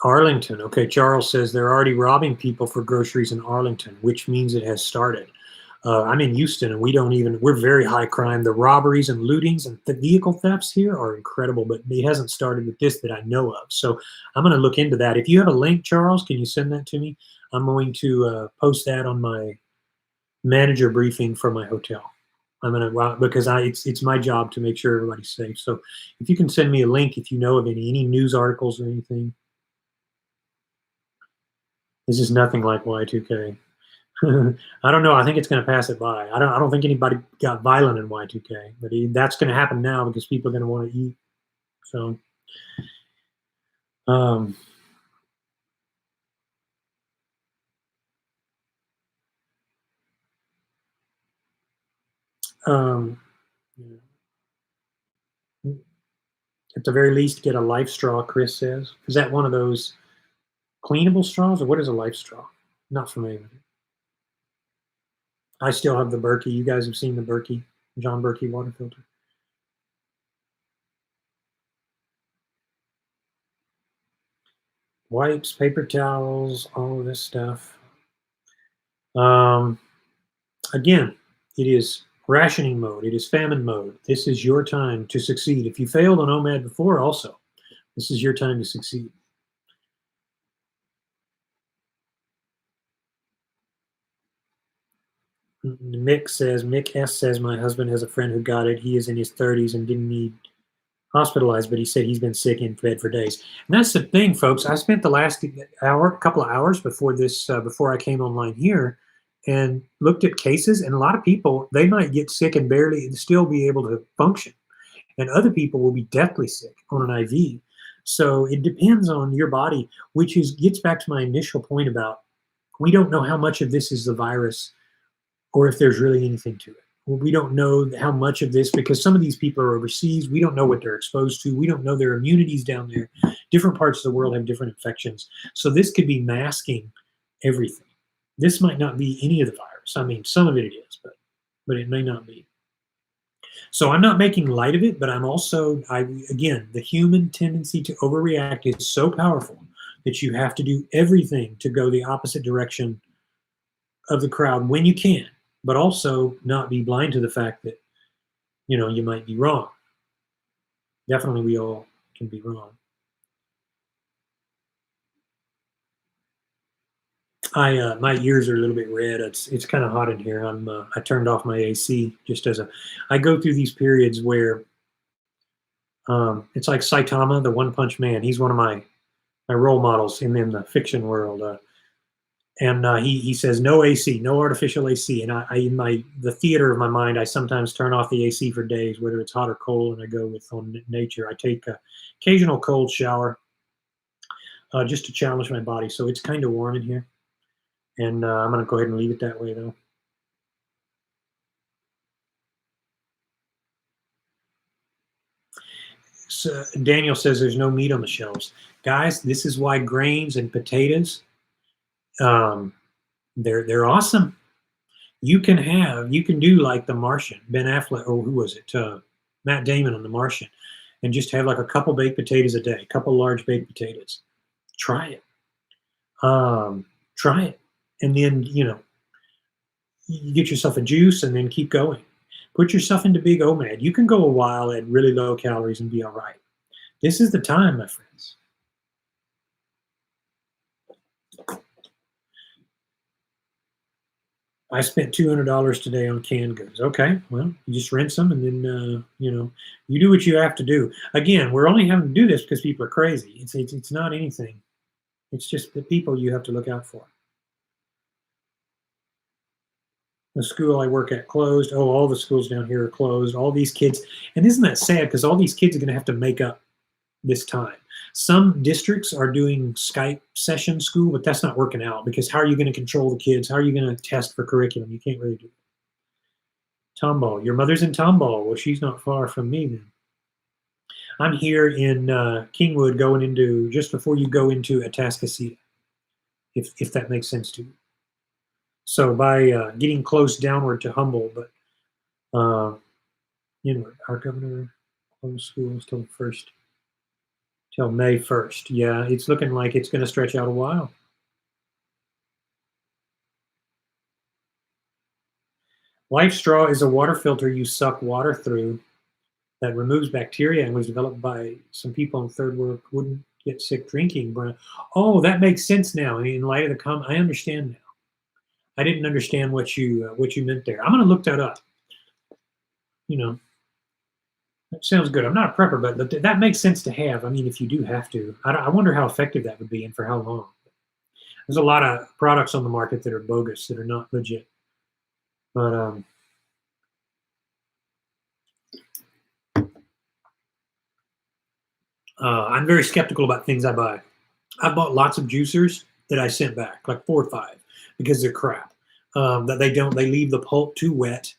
Arlington. Okay, Charles says they're already robbing people for groceries in Arlington, which means it has started. I'm in Houston, and we're very high crime. The robberies and lootings and the vehicle thefts here are incredible, but it hasn't started with this that I know of. So I'm going to look into that. If you have a link, Charles, can you send that to me? I'm going to post that on my manager briefing for my hotel. Because it's my job to make sure everybody's safe. So if you can send me a link, if you know of any news articles or anything. This is nothing like Y2K. I don't know. I think it's going to pass it by. I don't think anybody got violent in Y2K, but that's going to happen now because people are going to want to eat. So, um, um, at the very least, get a life straw. Chris says, is that one of those cleanable straws, or what is a life straw? Not familiar with it. I still have the Berkey. You guys have seen the Berkey, John Berkey water filter. Wipes, paper towels, all of this stuff. Um, Again, it is rationing mode. It is famine mode. This is your time to succeed. If you failed on OMAD before, also, this is your time to succeed. Mick S says, my husband has a friend who got it. He is in his 30s and didn't need hospitalized, but he said he's been sick in bed for days. And that's the thing, folks. I spent the last couple of hours before this, before I came online here, and looked at cases. And a lot of people, they might get sick and barely still be able to function, and other people will be deathly sick on an IV. So it depends on your body, which gets back to my initial point about we don't know how much of this is the virus or if there's really anything to it. Well, we don't know how much of this because some of these people are overseas. We don't know what they're exposed to. We don't know their immunities down there. Different parts of the world have different infections. So this could be masking everything. This might not be any of the virus. I mean, some of it is, but it may not be. So I'm not making light of it, but again, the human tendency to overreact is so powerful that you have to do everything to go the opposite direction of the crowd when you can, but also not be blind to the fact that, you might be wrong. Definitely we all can be wrong. My ears are a little bit red. It's kind of hot in here. I turned off my AC just as I go through these periods where it's like Saitama, the One Punch Man. He's one of my role models in the fiction world. And he says no AC, no artificial AC. And I in the theater of my mind, I sometimes turn off the AC for days, whether it's hot or cold, and I go with on nature. I take a occasional cold shower just to challenge my body. So it's kind of warm in here, and I'm going to go ahead and leave it that way, though. So Daniel says there's no meat on the shelves, guys. This is why grains and potatoes, they're awesome. You can do like the Martian, Ben Affleck, or who was it, Matt Damon on the Martian, and just have like a couple baked potatoes a day, a couple large baked potatoes. Try it. Try it, and then you get yourself a juice, and then keep going. Put yourself into big OMAD. You can go a while at really low calories and be all right. This is the time, my friends. I spent $200 today on canned goods. Okay, well, you just rinse them, and then you do what you have to do. Again, we're only having to do this because people are crazy. It's not anything. It's just the people you have to look out for. The school I work at closed. Oh, all the schools down here are closed. All these kids, and isn't that sad? Because all these kids are going to have to make up this time. Some districts are doing Skype session school, but that's not working out because how are you going to control the kids? How are you going to test for curriculum? You can't really do it. Tomball. Your mother's in Tomball. Well, she's not far from me then. I'm here in Kingwood going into, just before you go into Atascocita, if that makes sense to you. So by getting close downward to Humboldt, but our governor closed schools till May 1st. Yeah, it's looking like it's going to stretch out a while. Life Straw is a water filter you suck water through that removes bacteria and was developed by some people in third world who wouldn't get sick drinking. Oh, that makes sense now. In light of the comment, I understand now. I didn't understand what you meant there. I'm going to look that up. That sounds good. I'm not a prepper, but that makes sense to have. I mean, if you do have to, I wonder how effective that would be and for how long. There's a lot of products on the market that are bogus, that are not legit. But I'm very skeptical about things I buy. I've bought lots of juicers that I sent back, like 4 or 5, because they're crap. That they leave the pulp too wet.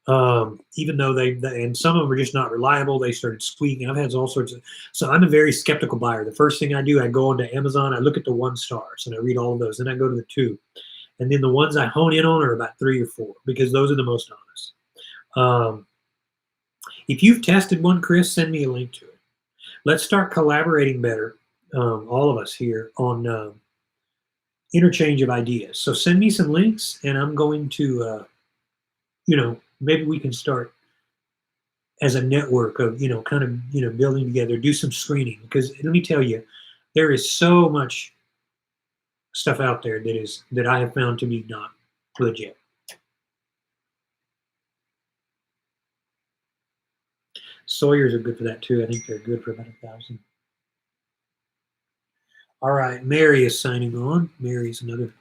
Even though and some of them are just not reliable. They started squeaking. I've had all sorts of, so I'm a very skeptical buyer. The first thing I do, I go onto Amazon, I look at the 1 stars and I read all of those. Then I go to the 2. And then the ones I hone in on are about 3 or 4, because those are the most honest. If you've tested one, Chris, send me a link to it. Let's start collaborating better, all of us here, on interchange of ideas. So send me some links, and I'm going to, maybe we can start as a network of, kind of, building together, do some screening. Because let me tell you, there is so much stuff out there that I have found to be not legit. Sawyers are good for that too. I think they're good for about 1,000. All right, Mary is signing on. Mary's another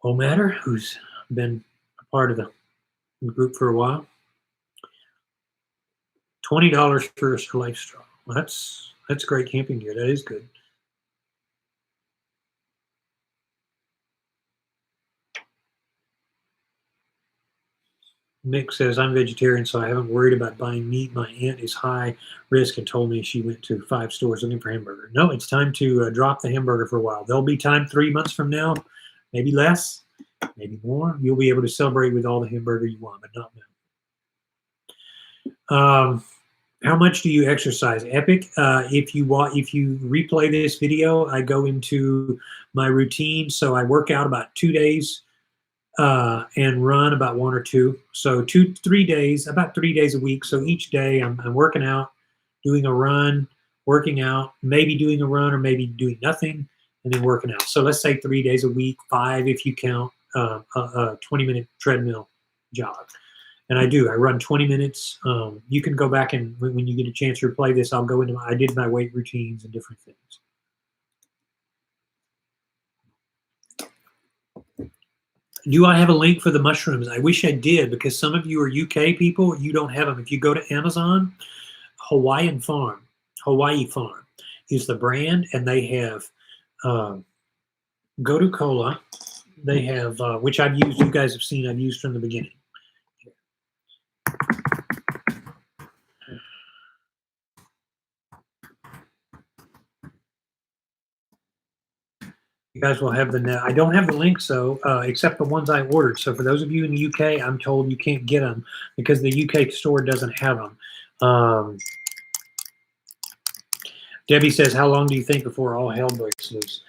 OMADer who's been a part of the group for a while. $20 for a Life Straw. Well, that's great camping gear. That is good. Nick says, I'm vegetarian, so I haven't worried about buying meat. My aunt is high risk and told me she went to 5 stores looking for hamburger. No, it's time to drop the hamburger for a while. There'll be time 3 months from now, maybe less, maybe more. You'll be able to celebrate with all the hamburger you want, but not now. How much do you exercise? Epic. If you replay this video, I go into my routine. So I work out about 2 days and run about 1 or 2. So 3 days, about 3 days a week. So each day I'm working out, doing a run, working out, maybe doing a run or maybe doing nothing, and then working out. So let's say 3 days a week, 5 if you count a 20-minute treadmill jog. And I run 20 minutes. You can go back and when you get a chance to replay this, I'll go into I did my weight routines and different things. Do I have a link for the mushrooms? I wish I did, because some of you are UK people, you don't have them. If you go to Amazon, Hawaii Farm is the brand, and they have Gotu Cola. They have, which I've used, you guys have seen, I've used from the beginning. You guys will have I don't have the links, though, except the ones I ordered. So for those of you in the UK, I'm told you can't get them because the UK store doesn't have them. Debbie says, how long do you think before all hell breaks loose?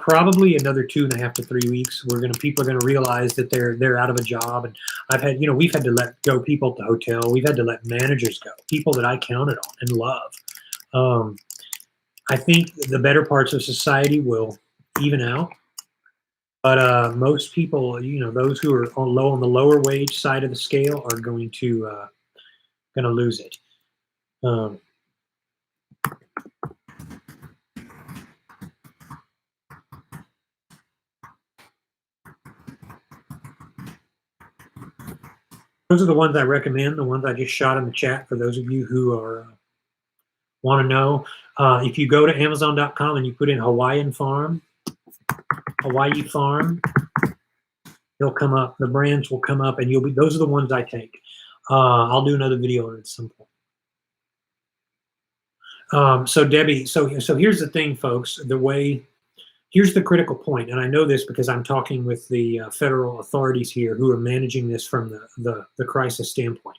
Probably another 2.5 to 3 weeks. People are gonna realize that they're out of a job, and we've had to let go people at the hotel. We've had to let managers go, people that I counted on and love. I think the better parts of society will even out, but most people, those who are on the lower wage side of the scale are going to lose it. Those are the ones I recommend, the ones I just shot in the chat for those of you who are want to know. If you go to Amazon.com and you put in Hawaii Farm, they'll come up. The brands will come up, and those are the ones I take. I'll do another video on it at some point. So Debbie, so here's the thing, folks. Here's the critical point, and I know this because I'm talking with the federal authorities here who are managing this from the crisis standpoint.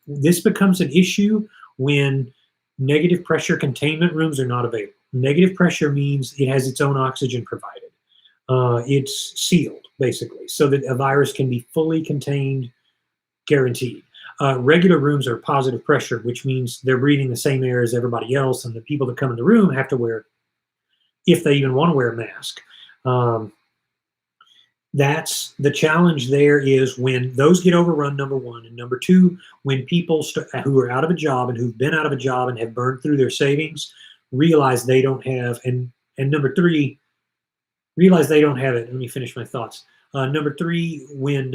This becomes an issue when negative pressure containment rooms are not available. Negative pressure means it has its own oxygen provided. It's sealed, basically, so that a virus can be fully contained, guaranteed. Regular rooms are positive pressure, which means they're breathing the same air as everybody else, and the people that come in the room have to wear, if they even want to wear a mask. That's the challenge. There is when those get overrun, number one, and number two, when people who are out of a job and who've been out of a job and have burned through their savings realize they don't have, and number three, realize they don't have it. Let me finish my thoughts. Number three, when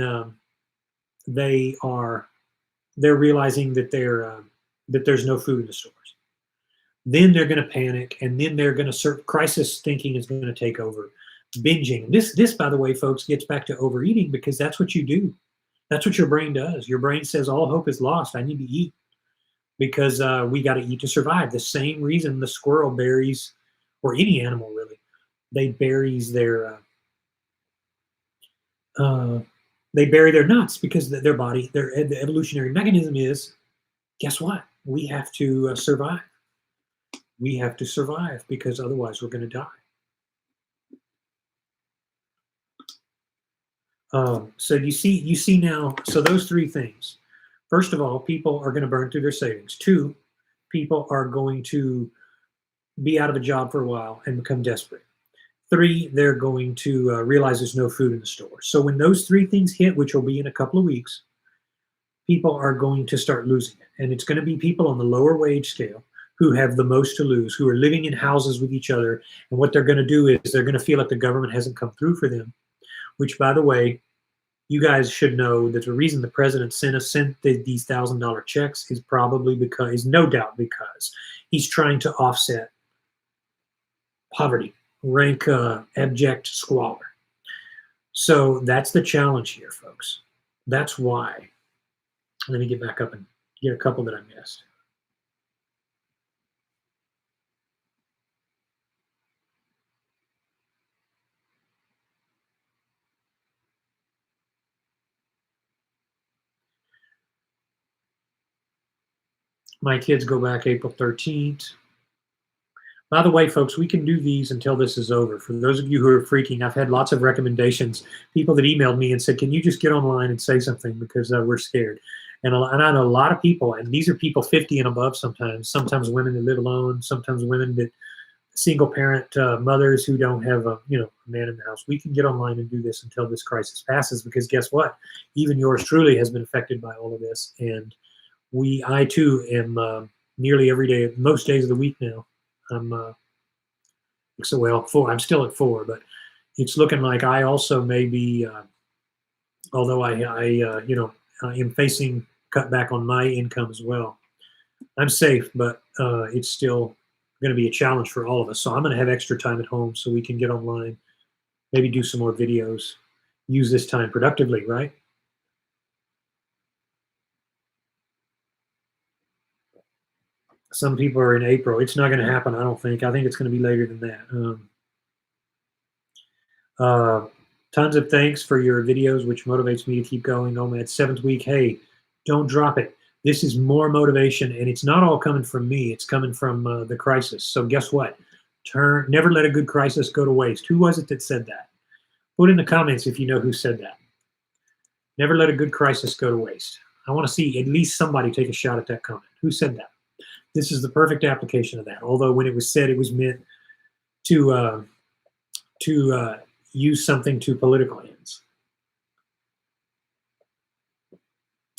they're realizing that that there's no food in the stores. Then they're going to panic, and then they're going to crisis thinking is going to take over. Binging. This, by the way, folks, gets back to overeating, because that's what you do. That's what your brain does. Your brain says all hope is lost. I need to eat because we got to eat to survive. The same reason the squirrel buries, or any animal really, they buries their nuts, because their body, the evolutionary mechanism is, guess what? We have to survive. We have to survive, because otherwise we're going to die. So you see now, so those three things. First of all, people are going to burn through their savings. Two, people are going to be out of a job for a while and become desperate. Three, they're going to realize there's no food in the store. So when those three things hit, which will be in a couple of weeks, people are going to start losing it. And it's going to be people on the lower wage scale who have the most to lose, who are living in houses with each other. And what they're going to do is they're going to feel like the government hasn't come through for them, which, by the way, you guys should know that the reason the president sent these $1,000 checks is no doubt because he's trying to offset poverty, rank abject squalor. So that's the challenge here, folks. That's why. Let me get back up and get a couple that I missed. My kids go back April 13th. By the way, folks, we can do these until this is over. For those of you who are freaking, I've had lots of recommendations, people that emailed me and said, can you just get online and say something because we're scared. And I know a lot of people, and these are people 50 and above sometimes women that live alone, sometimes women that single parent mothers who don't have a man in the house. We can get online and do this until this crisis passes, because guess what? Even yours truly has been affected by all of this. And I too am nearly every day, most days of the week now. I'm I'm still at 4, but it's looking like I also may be, although I am facing cutback on my income as well. I'm safe, but it's still going to be a challenge for all of us. So I'm going to have extra time at home so we can get online, maybe do some more videos, use this time productively, right? Some people are in April. It's not going to happen, I don't think. I think it's going to be later than that. Tons of thanks for your videos, which motivates me to keep going. OMAD 7th week. Hey, don't drop it. This is more motivation, and it's not all coming from me. It's coming from the crisis. So guess what? Never let a good crisis go to waste. Who was it that said that? Put in the comments if you know who said that. Never let a good crisis go to waste. I want to see at least somebody take a shot at that comment. Who said that? This is the perfect application of that. Although when it was said, it was meant to use something to political ends.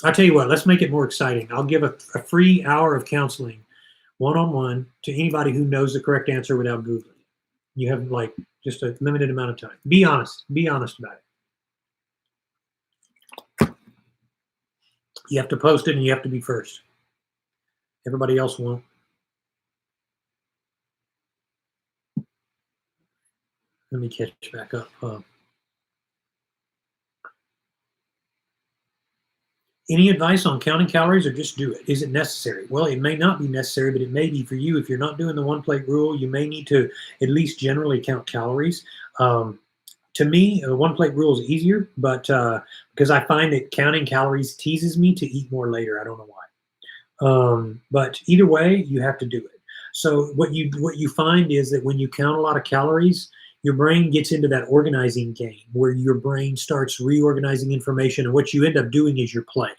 I'll tell you what, let's make it more exciting. I'll give a free hour of counseling one-on-one to anybody who knows the correct answer without Googling. You have like just a limited amount of time. Be honest. Be honest about it. You have to post it and you have to be first. Everybody else won't. Let me catch back up. Any advice on counting calories, or just do it? Is it necessary? Well, it may not be necessary, but it may be for you. If you're not doing the one plate rule, you may need to at least generally count calories. To me, the one plate rule is easier, but because I find that counting calories teases me to eat more later. I don't know why. But either way, you have to do it. So what you find is that when you count a lot of calories, your brain gets into that organizing game where your brain starts reorganizing information, and what you end up doing is your play.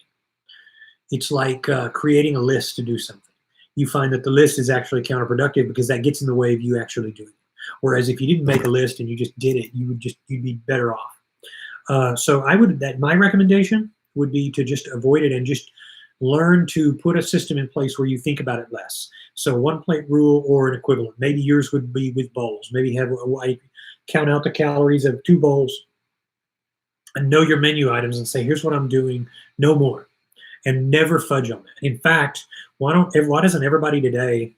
It's like creating a list to do something. You find that the list is actually counterproductive because that gets in the way of you actually doing it. Whereas if you didn't make a list and you just did it, you'd be better off. So my recommendation would be to just avoid it and just learn to put a system in place where you think about it less. So one plate rule or an equivalent. Maybe yours would be with bowls. Maybe count out the calories of 2 bowls and know your menu items and say, here's what I'm doing, no more. And never fudge on that. In fact, why doesn't everybody today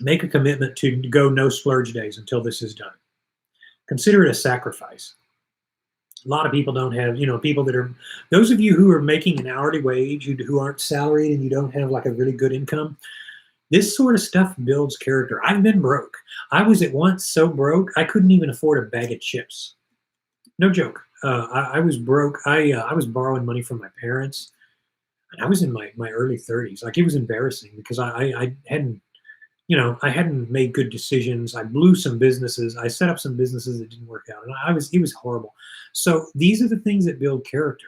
make a commitment to go no splurge days until this is done? Consider it a sacrifice. A lot of people don't have, people that are, those of you who are making an hourly wage, who aren't salaried and you don't have like a really good income, this sort of stuff builds character. I've been broke. I was at once so broke, I couldn't even afford a bag of chips. No joke. I was broke. I was borrowing money from my parents. And I was in my early 30s. Like, it was embarrassing because I hadn't made good decisions. I blew some businesses. I set up some businesses that didn't work out. And it was horrible. So these are the things that build character.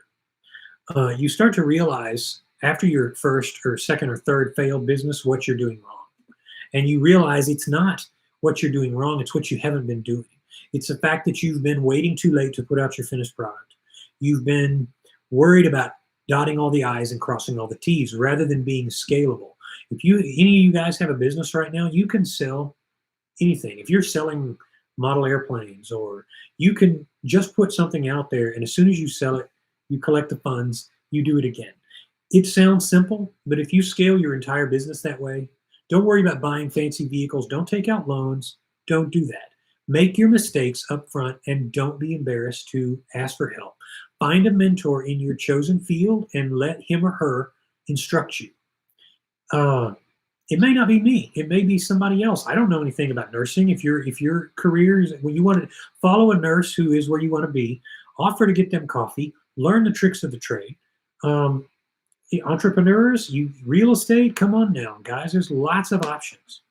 You start to realize after your first or second or third failed business what you're doing wrong. And you realize it's not what you're doing wrong, it's what you haven't been doing. It's the fact that you've been waiting too late to put out your finished product. You've been worried about dotting all the I's and crossing all the T's rather than being scalable. If any of you guys have a business right now, you can sell anything. If you're selling model airplanes, or you can just put something out there, and as soon as you sell it, you collect the funds, you do it again. It sounds simple, but if you scale your entire business that way, don't worry about buying fancy vehicles. Don't take out loans. Don't do that. Make your mistakes up front and don't be embarrassed to ask for help. Find a mentor in your chosen field and let him or her instruct you. It may not be me. It may be somebody else. I don't know anything about nursing. If your career is, when you want to follow a nurse who is where you want to be, offer to get them coffee, learn the tricks of the trade. entrepreneurs, real estate, come on now, guys. There's lots of options.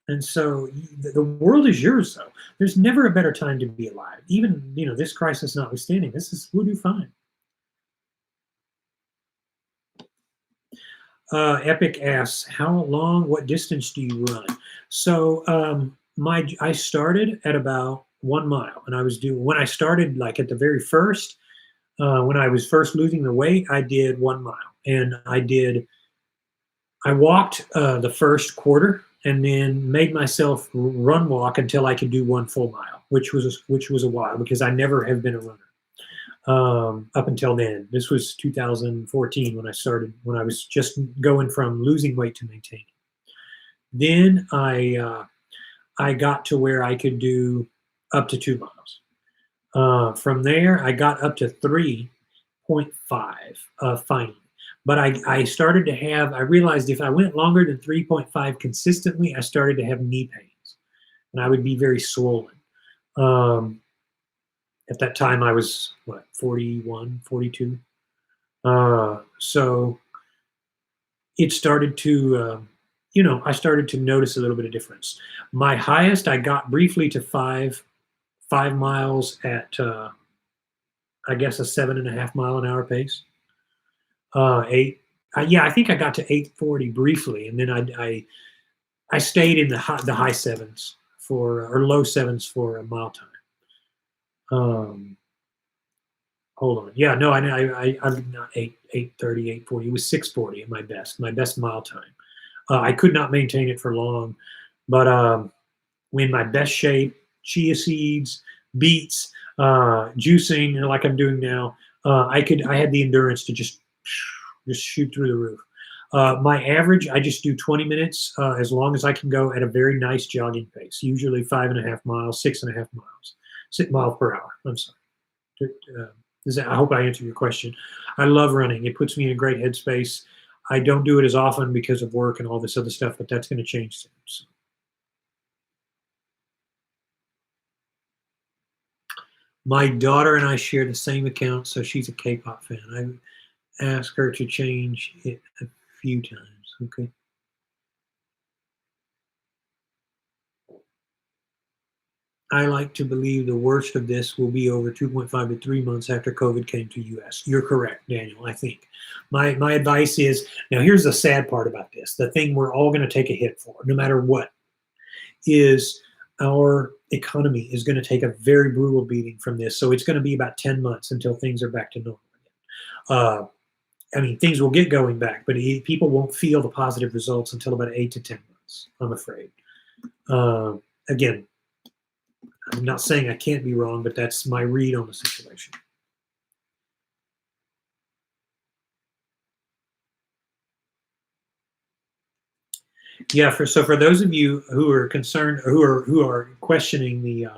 And so the world is yours, though. There's never a better time to be alive. Even, this crisis notwithstanding, we'll do fine. Epic asks, how long, what distance do you run? So I started at about 1 mile, and when I started, like at the very first, when I was first losing the weight, I did 1 mile, and I walked the first quarter, and then made myself run walk until I could do 1 full mile, which was a while because I never have been a runner. Up until then. This was 2014 when I started, when I was just going from losing weight to maintaining. Then I got to where I could do up to 2 miles. From there, I got up to 3.5 finally. But I realized if I went longer than 3.5 consistently, I started to have knee pains, and I would be very swollen. At that time, I was, 41, 42? So it started to, I started to notice a little bit of difference. My highest, I got briefly to 5 miles at, I guess, a 7.5 mile an hour pace. I think I got to 8:40 briefly, and then I stayed in the high sevens or low sevens for a mile time. Hold on. Yeah, no, I'm not 8:30, 8:40. It was 6:40 at my best mile time. I could not maintain it for long, but in my best shape, chia seeds, beets, juicing, like I'm doing now, I had the endurance to just shoot through the roof. My average, I just do 20 minutes as long as I can go at a very nice jogging pace, usually 5.5 miles, 6.5 miles, 6 miles per hour. I'm sorry. I hope I answered your question. I love running. It puts me in a great headspace. I don't do it as often because of work and all this other stuff, but that's going to change soon. So. My daughter and I share the same account, so she's a K-pop fan. I asked her to change it a few times. Okay. I like to believe the worst of this will be over 2.5 to 3 months after COVID came to U.S. You're correct, Daniel, I think. My advice is, now here's the sad part about this. The thing we're all going to take a hit for, no matter what, is our economy is going to take a very brutal beating from this. So it's going to be about 10 months until things are back to normal again. Things will get going back, but people won't feel the positive results until about 8 to 10 months, I'm afraid. Again, I'm not saying I can't be wrong, but that's my read on the situation. Yeah, for those of you who are concerned, who are questioning the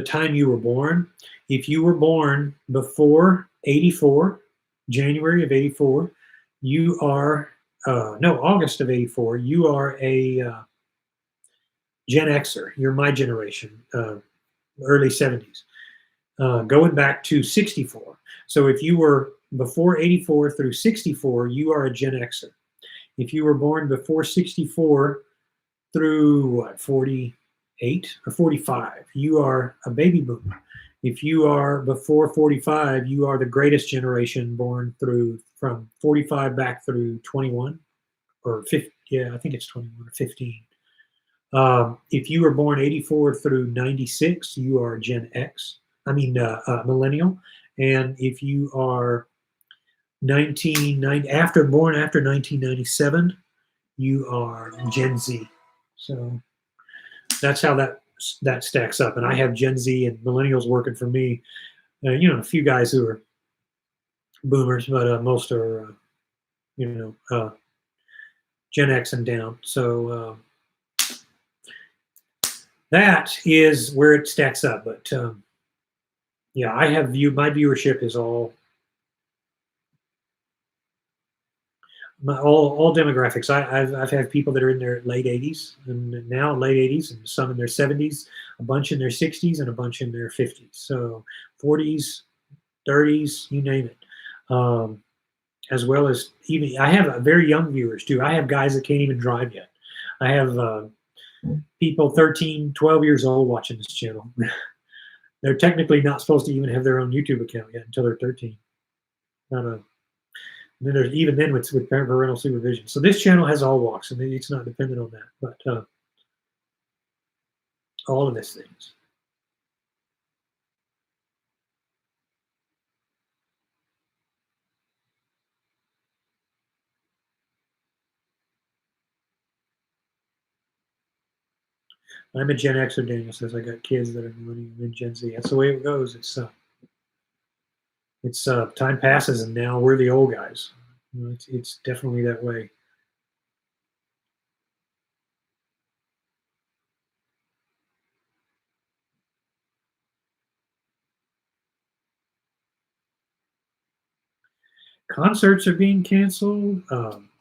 time you were born, if you were born before 84, January of 84, you are August of 84, you are a Gen Xer. You're my generation, early 70s, going back to 64. So if you were before 84 through 64, you are a Gen Xer. If you were born before 64 through 48 or 45, you are a baby boomer. If you are before 45, you are the greatest generation, born from 45 back through 21 or 50. Yeah, I think it's 21 or 15. If you were born 84 through 96, you are Gen X. Millennial. And if you are born after 1997, you are Gen Z. So that's how that stacks up. And I have Gen Z and millennials working for me. A few guys who are boomers, but most are, Gen X and down. So that is where it stacks up. But yeah, my viewership is all demographics. I've had people that are in their late 80s and now late 80s, and some in their 70s. a bunch in their 60s and a bunch in their 50s. So 40s, 30s, you name it. As well as even, I have very young viewers too. I have guys that can't even drive yet. I have people 13, 12 years old watching this channel. They're technically not supposed to even have their own YouTube account yet until they're 13. Not a, then there's even then with parental supervision. So this channel has all walks, and it's not dependent on that. But all of these things. I'm a Gen Xer, Daniel says. I got kids that are millennial and Gen Z. That's the way it goes. It's time passes, and now we're the old guys. You know, it's definitely that way. Concerts are being canceled.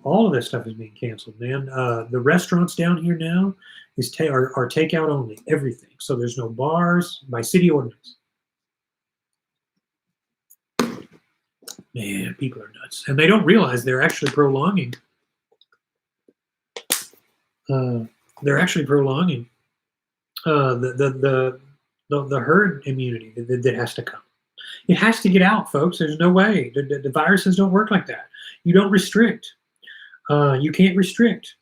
All of this stuff is being canceled, man. The restaurants down here now are takeout only, everything. So there's no bars by city ordinance. Man, people are nuts, and they don't realize they're actually prolonging. They're actually prolonging the herd immunity that has to come. It has to get out, folks. There's no way. The viruses don't work like that. You don't restrict. You can't restrict.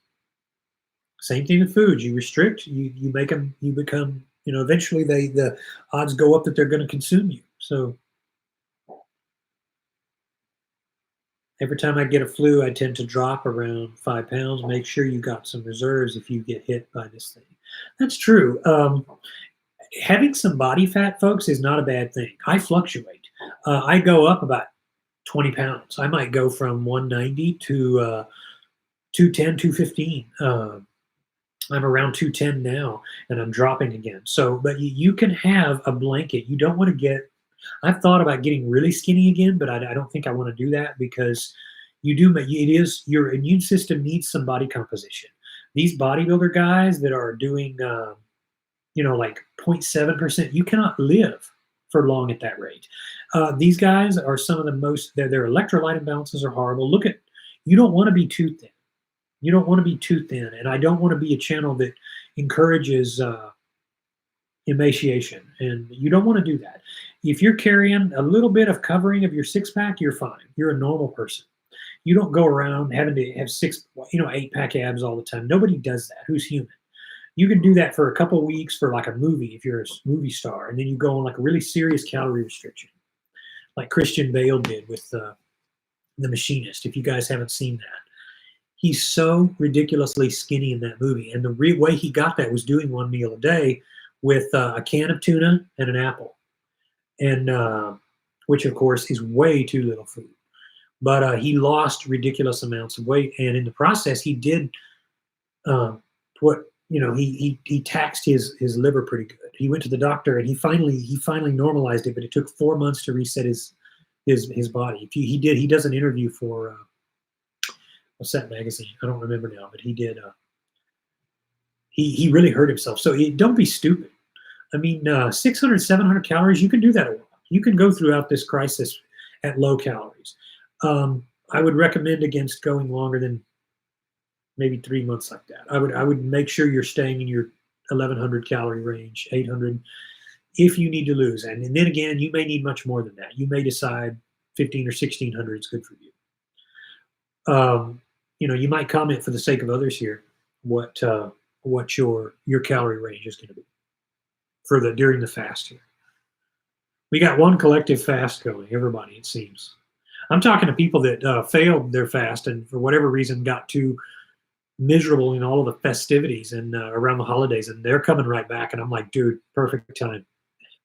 Same thing with foods. You restrict. You make them. You become. You know. Eventually, the odds go up that they're going to consume you. So every time I get a flu, I tend to drop around 5 pounds. Make sure you got some reserves if you get hit by this thing. That's true. Having some body fat, folks, is not a bad thing. I fluctuate. I go up about 20 pounds. I might go from 190 to 210, 215. I'm around 210 now, and I'm dropping again. So, but you can have a blanket. You don't want to get, I've thought about getting really skinny again, but I don't think I want to do that because your immune system needs some body composition. These bodybuilder guys that are doing, like 0.7%, you cannot live for long at that rate. These guys are some of the most, their electrolyte imbalances are horrible. You don't want to be too thin. You don't want to be too thin. And I don't want to be a channel that encourages emaciation. And you don't want to do that. If you're carrying a little bit of covering of your six pack, you're fine. You're a normal person. You don't go around having to have 8-pack abs all the time. Nobody does that. Who's human? You can do that for a couple of weeks for like a movie if you're a movie star, and then you go on like a really serious calorie restriction, like Christian Bale did with The Machinist. If you guys haven't seen that, he's so ridiculously skinny in that movie, and the way he got that was doing one meal a day with a can of tuna and an apple, and which of course is way too little food. But he lost ridiculous amounts of weight, and in the process, he did he taxed his liver pretty good. He went to the doctor and he finally normalized it, but it took 4 months to reset his body. He does an interview for what's that magazine? I don't remember now, but he did. He really hurt himself. So don't be stupid. I mean, 600, 700 calories, you can do that a lot. You can go throughout this crisis at low calories. I would recommend against going longer than maybe 3 months like that. I would make sure you're staying in your 1100 calorie range, 800, if you need to lose. And then again, you may need much more than that. You may decide 15 or 1600 is good for you. You might comment for the sake of others here what your calorie range is going to be during the fast here. We got one collective fast going, everybody, it seems. I'm talking to people that failed their fast and for whatever reason got too miserable in all of the festivities and around the holidays, and they're coming right back. And I'm like, dude, perfect time.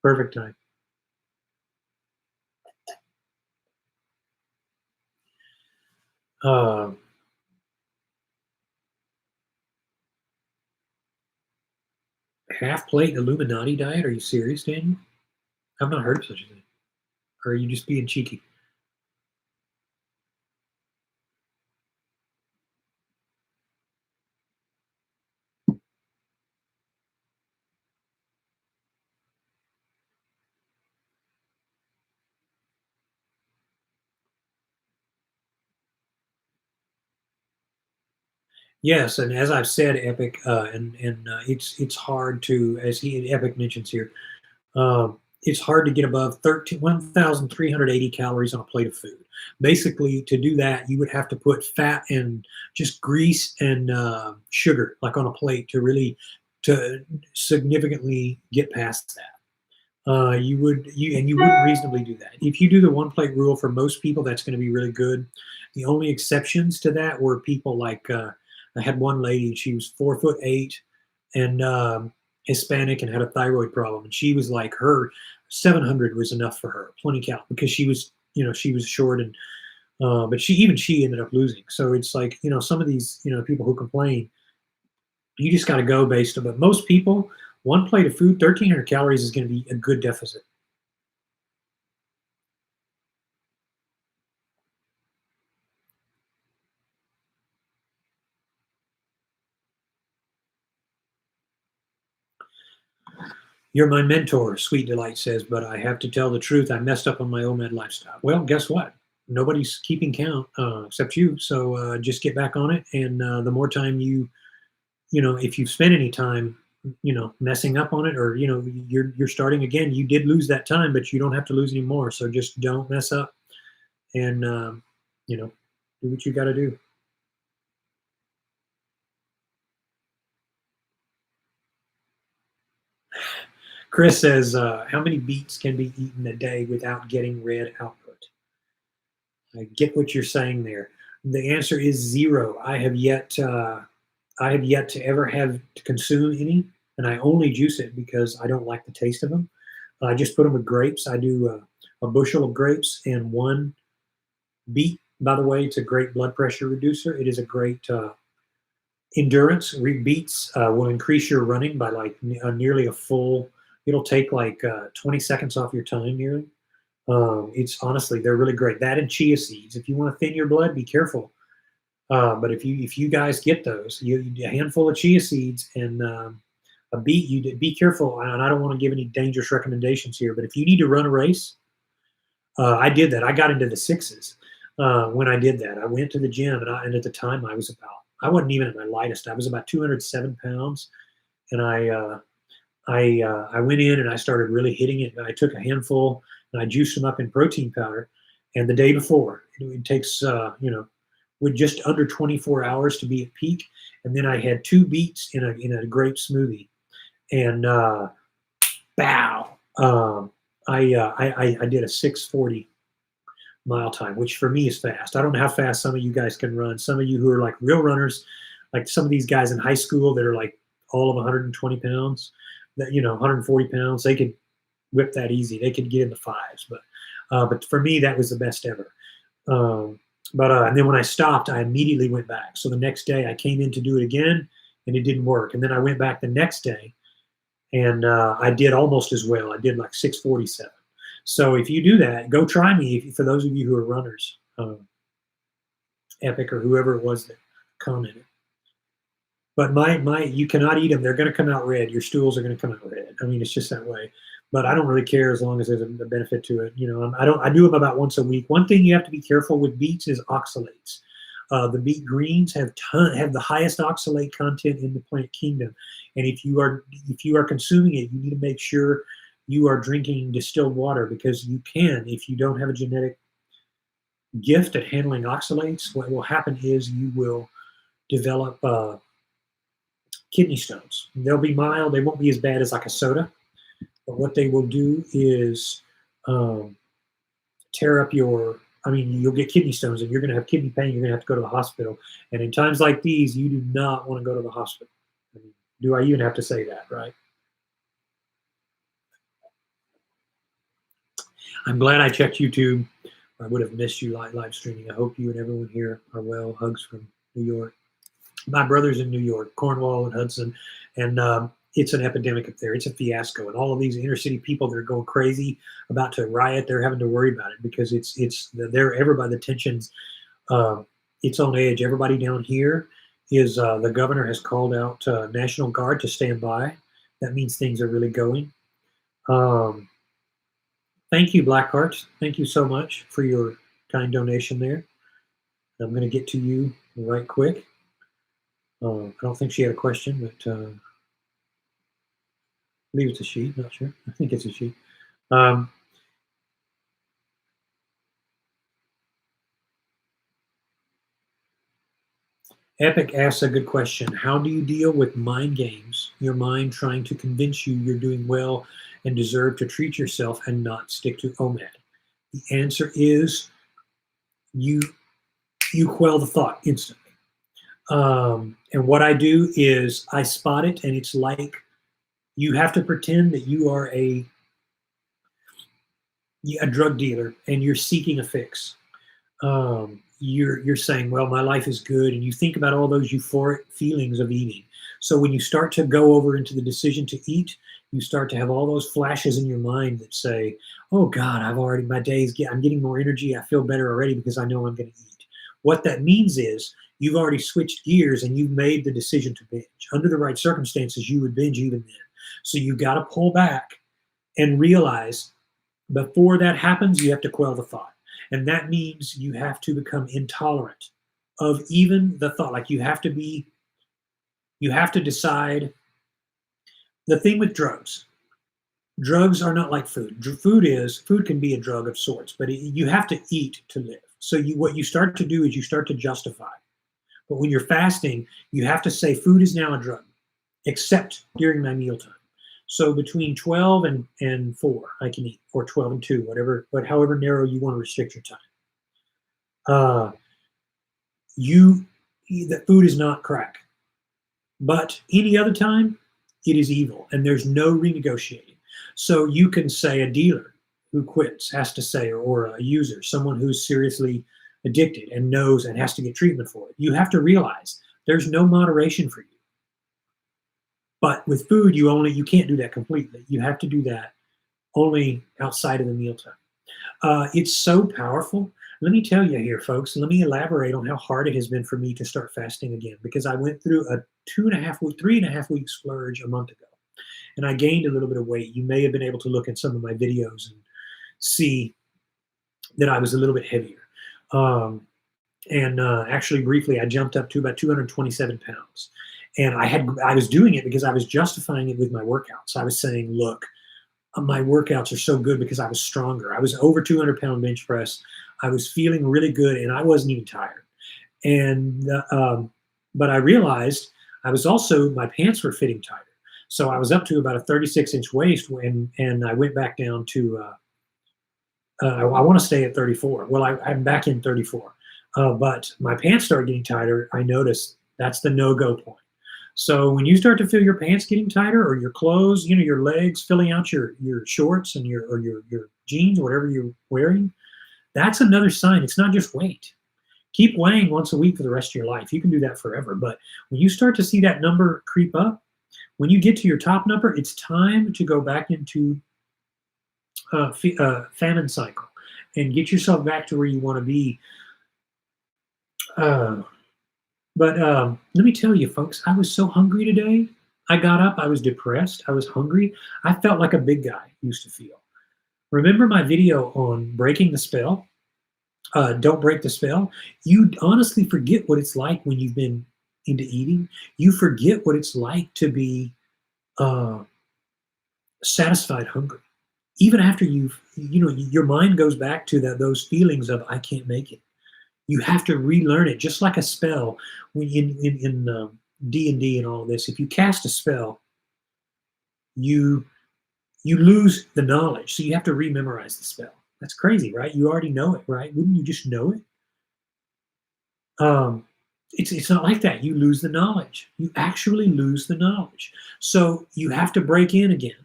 Perfect time. Half plate Illuminati diet? Are you serious, Daniel? I've not heard of such a thing. Or are you just being cheeky? Yes, and as I've said, Epic, and it's hard to, as he Epic mentions here, it's hard to get above 1,380 calories on a plate of food. Basically, to do that, you would have to put fat and just grease and sugar like on a plate to really to significantly get past that. You wouldn't reasonably do that. If you do the one plate rule for most people, that's going to be really good. The only exceptions to that were people like I had one lady. She was 4'8" and Hispanic and had a thyroid problem, and she was like her 700 was enough for her, 20 cal, because she was she was short and but she ended up losing. So it's like some of these people who complain, you just got to go based on. But most people, one plate of food, 1,300 calories is going to be a good deficit. You're my mentor, Sweet Delight says, but I have to tell the truth. I messed up on my OMAD lifestyle. Well, guess what? Nobody's keeping count except you. So just get back on it. And the more time if you've spent any time, messing up on it, or you're starting again, you did lose that time, but you don't have to lose any more. So just don't mess up, and you know, do what you got to do. Chris says, how many beets can be eaten a day without getting red output? I get what you're saying there. The answer is zero. I have yet to ever have to consume any, and I only juice it because I don't like the taste of them. I just put them with grapes. I do a bushel of grapes and one beet. By the way, it's a great blood pressure reducer. It is a great endurance. Beets will increase your running by like nearly a full. It'll take like 20 seconds off your time nearly. It's honestly, they're really great. That and chia seeds. If you want to thin your blood, be careful. But if you guys get those, a handful of chia seeds and a beet, you be careful. And I don't want to give any dangerous recommendations here, but if you need to run a race, I did that. I got into the sixes when I did that. I went to the gym, and at the time I wasn't even at my lightest. I was about 207 pounds, and I went in and I started really hitting it. And I took a handful and I juiced them up in protein powder. And the day before, it takes with just under 24 hours to be at peak. And then I had two beets in a grape smoothie, and bow. I did a 6:40 mile time, which for me is fast. I don't know how fast some of you guys can run. Some of you who are like real runners, like some of these guys in high school that are like all of 120 pounds, that 140 pounds, they could whip that easy. They could get in the fives, but for me that was the best ever. But and then when I stopped, I immediately went back. So the next day I came in to do it again, and it didn't work. And then I went back the next day, and I did almost as well. I did like 6:47. So if you do that, go try me. For those of you who are runners, Epic or whoever it was that commented. But you cannot eat them. They're going to come out red. Your stools are going to come out red. I mean, it's just that way. But I don't really care as long as there's a benefit to it. I don't. I do them about once a week. One thing you have to be careful with beets is oxalates. The beet greens have the highest oxalate content in the plant kingdom, and if you are consuming it, you need to make sure you are drinking distilled water, because you can, if you don't have a genetic gift at handling oxalates, what will happen is you will develop kidney stones. They'll be mild. They won't be as bad as like a soda, but what they will do is um, tear up your. I mean, you'll get kidney stones, and you're going to have kidney pain. You're going to have to go to the hospital. And in times like these, you do not want to go to the hospital. I mean, do I even have to say that, right? I'm glad I checked YouTube. I would have missed you live streaming. I hope you and everyone here are well. Hugs from New York. My brother's in New York, Cornwall and Hudson, and it's an epidemic up there. It's a fiasco, and all of these inner city people that are going crazy, about to riot, they're having to worry about it because they're everybody. The tensions, uh, it's on edge. Everybody down here is the governor has called out National Guard to stand by. That means things are really going. Um, Thank you, Blackheart. Thank you so much for your kind donation there. I'm going to get to you right quick. I don't think she had a question, but I believe it's a she. Not sure. I think it's a she. Um, Epic asks a good question. How do you deal with mind games? Your mind trying to convince you you're doing well and deserve to treat yourself and not stick to OMAD. The answer is you you quell the thought instantly. And what I do is I spot it, and it's like you have to pretend that you are a drug dealer and you're seeking a fix. You're saying, well, my life is good, and you think about all those euphoric feelings of eating. So when you start to go over into the decision to eat, you start to have all those flashes in your mind that say, oh God, I'm getting more energy, I feel better already because I know I'm going to eat. What that means is you've already switched gears and you've made the decision to binge. Under the right circumstances, you would binge even then. So you got to pull back and realize before that happens, you have to quell the thought. And that means you have to become intolerant of even the thought. Like you have to decide. The thing with drugs are not like food. Food can be a drug of sorts, but you have to eat to live. So what you start to do is you start to justify. But when you're fasting, you have to say food is now a drug, except during my mealtime. So between 12 and 4, I can eat, or 12 and 2, whatever, but however narrow you want to restrict your time. Uh, you that food is not crack, but any other time, it is evil, and there's no renegotiating. So you can say a dealer who quits has to say, or a user, someone who's seriously addicted and knows and has to get treatment for it. You have to realize there's no moderation for you. But with food, you can't do that completely. You have to do that only outside of the mealtime. It's so powerful. Let me tell you here, folks. Let me elaborate on how hard it has been for me to start fasting again, because I went through a 3.5 week splurge a month ago, and I gained a little bit of weight. You may have been able to look at some of my videos and see that I was a little bit heavier. And actually, briefly, I jumped up to about 227 pounds. And I was doing it because I was justifying it with my workouts. I was saying, look, my workouts are so good because I was stronger. I was over 200-pound bench press. I was feeling really good, and I wasn't even tired. And but I realized my pants were fitting tighter. So I was up to about a 36-inch waist, and I went back down to I want to stay at 34. Well, I'm back in 34, but my pants started getting tighter. I noticed that's the no-go point. So when you start to feel your pants getting tighter, or your clothes, your legs filling out your shorts and your jeans, whatever you're wearing, that's another sign. It's not just weight. Keep weighing once a week for the rest of your life. You can do that forever. But when you start to see that number creep up, when you get to your top number, it's time to go back into famine cycle and get yourself back to where you want to be. But let me tell you, folks, I was so hungry today. I got up, I was depressed, I was hungry. I felt like a big guy used to feel. Remember my video on breaking the spell? Don't break the spell. You honestly forget what it's like when you've been into eating. You forget what it's like to be satisfied hungry. Even after your mind goes back to those feelings of I can't make it. You have to relearn it, just like a spell. When in D&D and all of this, if you cast a spell, you lose the knowledge, so you have to rememorize the spell. That's crazy, right? You already know it, right? Wouldn't you just know it? It's not like that. You lose the knowledge. You actually lose the knowledge. So you have to break in again.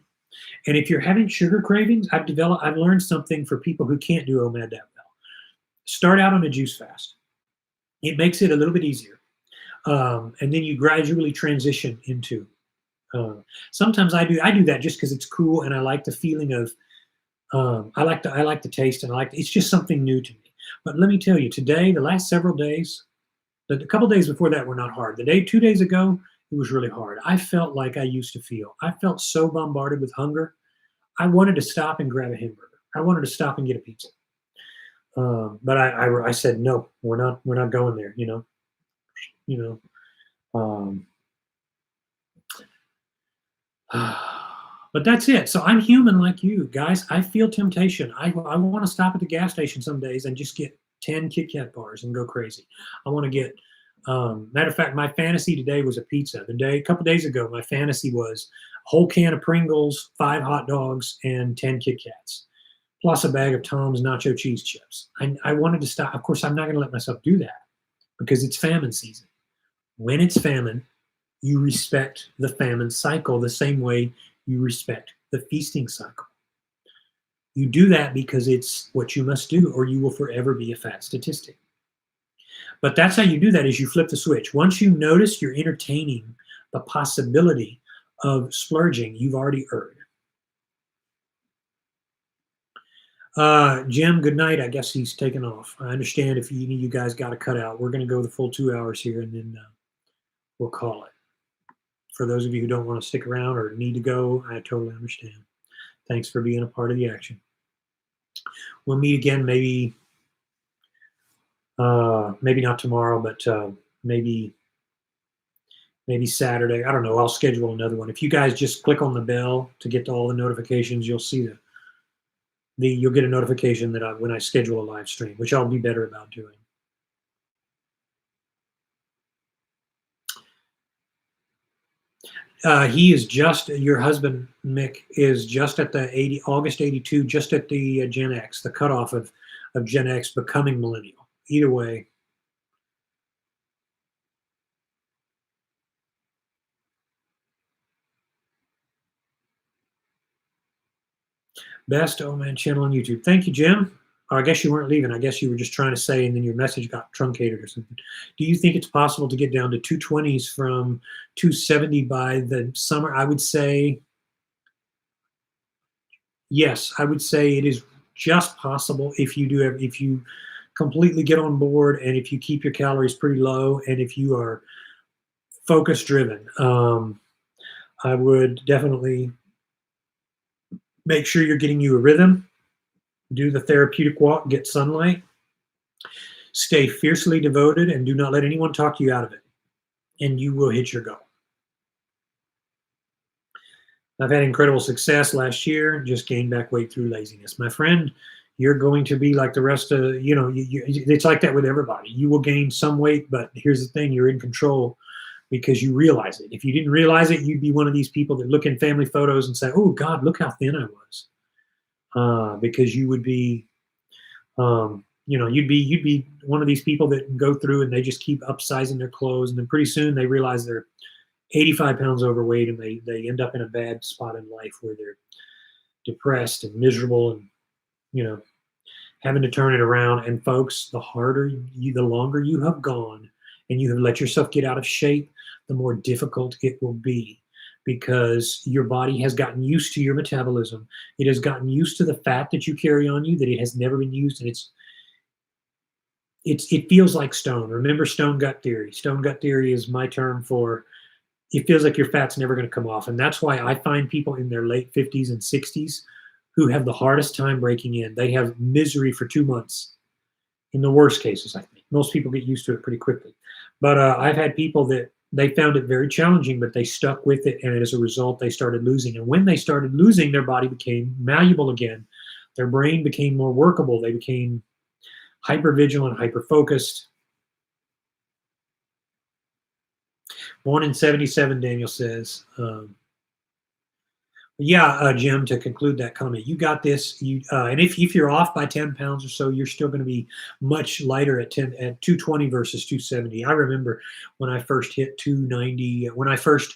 And if you're having sugar cravings, I've learned something for people who can't do OMAD that well. Start out on a juice fast. It makes it a little bit easier. And then you gradually transition into. Sometimes I do that just because it's cool, and I like the feeling of. I like the taste, and it's just something new to me. But let me tell you, today, the last several days, the couple days before that were not hard. 2 days ago, it was really hard. I felt like I used to feel. I felt so bombarded with hunger. I wanted to stop and grab a hamburger. I wanted to stop and get a pizza. But I said no. We're not going there. Um, but that's it. So I'm human like you guys. I feel temptation. I want to stop at the gas station some days and just get 10 Kit Kat bars and go crazy. I want to get, matter of fact, my fantasy today was a pizza. A couple days ago, my fantasy was a whole can of Pringles, 5 hot dogs, and 10 Kit Kats, plus a bag of Tom's nacho cheese chips. I wanted to stop. Of course, I'm not going to let myself do that because it's famine season. When it's famine, you respect the famine cycle the same way you respect the feasting cycle. You do that because it's what you must do, or you will forever be a fat statistic. But that's how you do that, is you flip the switch. Once you notice you're entertaining the possibility of splurging, you've already erred. Jim, good night. I guess he's taken off. I understand if you guys got to cut out. We're going to go the full 2 hours here, and then we'll call it. For those of you who don't want to stick around or need to go, I totally understand. Thanks for being a part of the action. We'll meet again, maybe not tomorrow, but maybe Saturday. I don't know. I'll schedule another one. If you guys just click on the bell to get to all the notifications, you'll see you'll get a notification that when I schedule a live stream, which I'll be better about doing. He is just, your husband, Mick, is just at the August 82, just at the Gen X, the cutoff of Gen X becoming millennial. Either way. Best OMAD channel on YouTube. Thank you, Jim. Or I guess you weren't leaving. I guess you were just trying to say, and then your message got truncated or something. Do you think it's possible to get down to 220s from 270 by the summer? I would say yes. I would say it is just possible if you completely get on board, and if you keep your calories pretty low, and if you are focus driven. I would definitely make sure you're getting you a rhythm. Do the therapeutic walk, get sunlight, stay fiercely devoted, and do not let anyone talk you out of it, and you will hit your goal. I've had incredible success last year, just gained back weight through laziness. My friend, you're going to be like the rest of, it's like that with everybody. You will gain some weight, but here's the thing, you're in control because you realize it. If you didn't realize it, you'd be one of these people that look in family photos and say, oh God, look how thin I was. Because you would be, you'd be one of these people that go through and they just keep upsizing their clothes, and then pretty soon they realize they're 85 pounds overweight, and they end up in a bad spot in life where they're depressed and miserable, and having to turn it around. And folks, the longer you have gone and you have let yourself get out of shape, the more difficult it will be, because your body has gotten used to your metabolism. It has gotten used to the fat that you carry on you, that it has never been used, and it feels like stone. Remember stone gut theory. Stone gut theory is my term for it feels like your fat's never going to come off. And that's why I find people in their late 50s and 60s who have the hardest time breaking in. They have misery for 2 months in the worst cases, I think. Most people get used to it pretty quickly. But I've had people that they found it very challenging, but they stuck with it, and as a result, they started losing. And when they started losing, their body became malleable again. Their brain became more workable. They became hypervigilant, hyper-focused. Born in 77, Daniel says. Jim, to conclude that comment, you got this. And if you're off by 10 pounds or so, you're still going to be much lighter at 220 versus 270. I remember when I first hit 290, when I first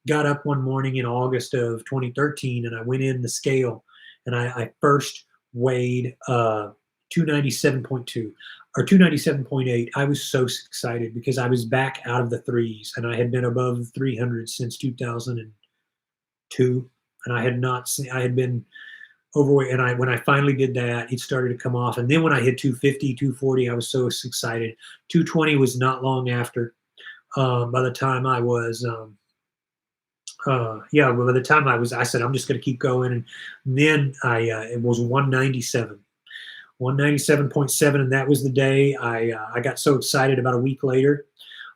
got up one morning in August of 2013, and I went in the scale, and I first weighed 297.2 or 297.8. I was so excited because I was back out of the threes, and I had been above 300 since 2002. And I had been overweight. And when I finally did that, it started to come off. And then when I hit 250, 240, I was so excited. 220 was not long after. By the time I was, I said, I'm just going to keep going. And then it was 197.7. And that was the day I got so excited. About a week later,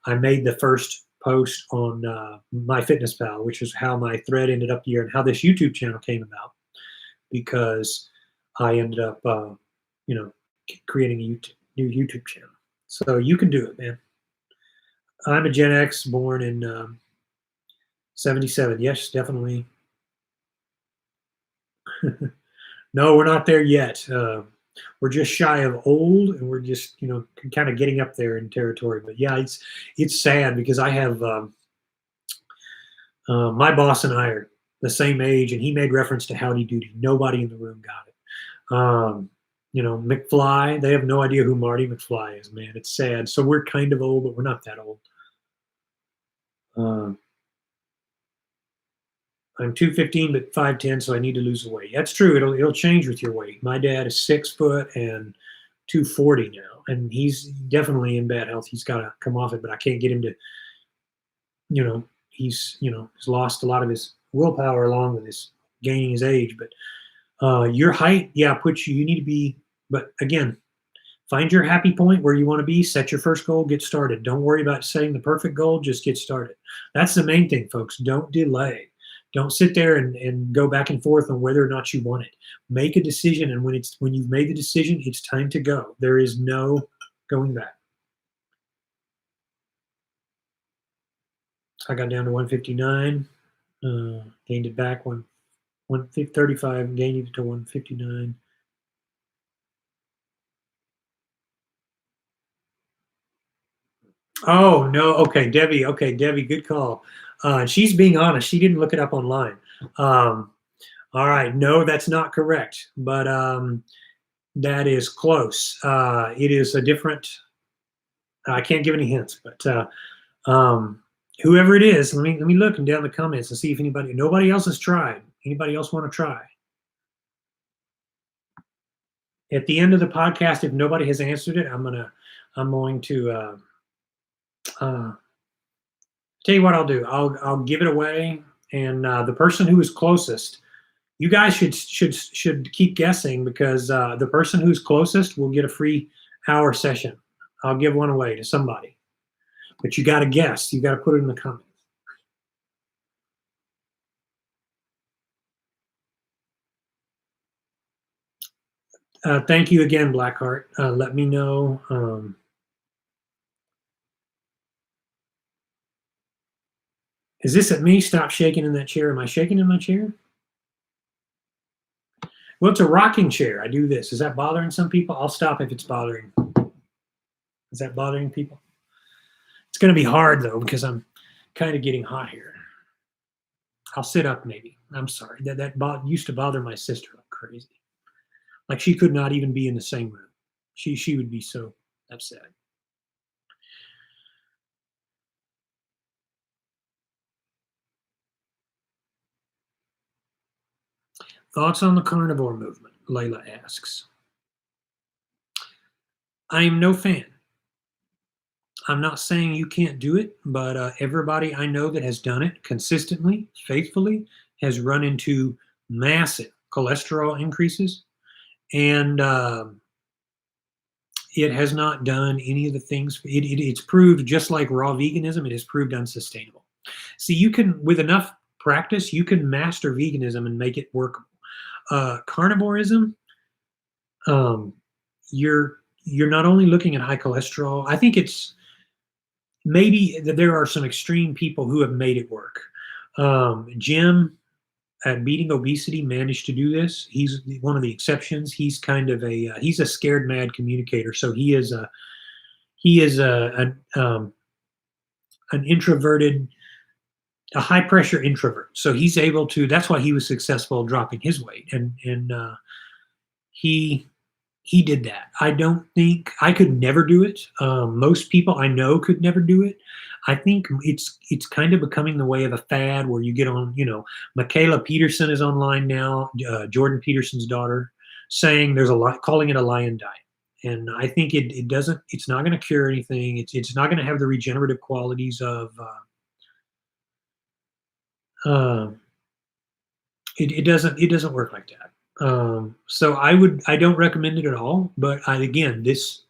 I made the first post on MyFitnessPal, which is how my thread ended up here and how this YouTube channel came about, because I ended up, creating a new YouTube channel. So you can do it, man. I'm a Gen X, born in 77. Yes, definitely. No, we're not there yet. We're just shy of old, and we're just, kind of getting up there in territory. But yeah, it's sad because I have my boss and I are the same age, and he made reference to Howdy Doody. Nobody in the room got it. McFly, they have no idea who Marty McFly is, man. It's sad. So we're kind of old, but we're not that old. I'm 215 but 5'10", so I need to lose the weight. That's true. It'll change with your weight. My dad is 6 foot and 240 now, and he's definitely in bad health. He's got to come off it, but I can't get him to. He's lost a lot of his willpower along with his gaining his age. But your height, yeah, puts you. You need to be. But again, find your happy point where you want to be. Set your first goal. Get started. Don't worry about setting the perfect goal. Just get started. That's the main thing, folks. Don't delay. Don't sit there and go back and forth on whether or not you want it. Make a decision, and when you've made the decision, it's time to go. There is no going back. I got down to 159, gained it back 135, gained it to 159. Oh no, okay, Debbie, good call. She's being honest. She didn't look it up online. All right, no, that's not correct, but that is close. It is a different. I can't give any hints, but whoever it is, let me look down in the comments and see if nobody else has tried. Anybody else want to try? At the end of the podcast, if nobody has answered it, I'm going to tell you what I'll do. I'll give it away, and the person who is closest, you guys should keep guessing, because the person who's closest will get a free hour session. I'll give one away to somebody, but you got to guess. You got to put it in the comments. Thank you again, Blackheart. Let me know. Is this at me? Stop shaking in that chair. Am I shaking in my chair? Well, it's a rocking chair. I do this. Is that bothering some people? I'll stop if it's bothering. Is that bothering people? It's going to be hard, though, because I'm kind of getting hot here. I'll sit up, maybe. I'm sorry. That used to bother my sister like crazy. Like she could not even be in the same room. She would be so upset. Thoughts on the carnivore movement? Layla asks. I am no fan. I'm not saying you can't do it, but everybody I know that has done it consistently, faithfully, has run into massive cholesterol increases, and it has not done any of the things. It's proved, just like raw veganism, it has proved unsustainable. See, you can, with enough practice, you can master veganism and make it workable. Carnivorism, you're not only looking at high cholesterol. I think it's maybe that there are some extreme people who have made it work. Jim at Beating Obesity managed to do this. He's one of the exceptions. He's kind of he's a scared mad communicator. So he is an introverted, a high pressure introvert. So he's able to. That's why he was successful dropping his weight, and he did that. I don't think I could never do it. Most people I know could never do it. I think it's kind of becoming the way of a fad where you get on, Michaela Peterson is online now, Jordan Peterson's daughter, saying there's calling it a lion diet. And I think it's not going to cure anything. It's not going to have the regenerative qualities of, it doesn't work like that. So I don't recommend it at all. But again, this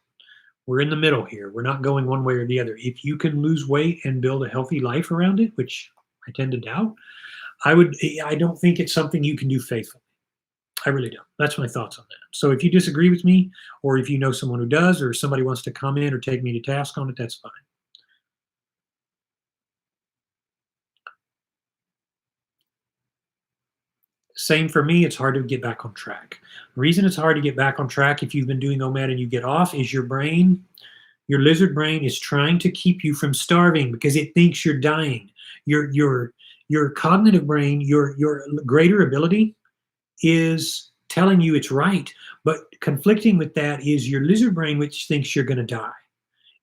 We're in the middle here. We're not going one way or the other. If you can lose weight and build a healthy life around it, which I tend to doubt, I don't think it's something you can do faithfully. I really don't. That's my thoughts on that. So if you disagree with me, or if you know someone who does, or somebody wants to comment or take me to task on it, that's fine. Same for me, it's hard to get back on track. The reason it's hard to get back on track if you've been doing OMAD and you get off is your lizard brain is trying to keep you from starving because it thinks you're dying. Your cognitive brain, your greater ability is telling you it's right, but conflicting with that is your lizard brain, which thinks you're going to die.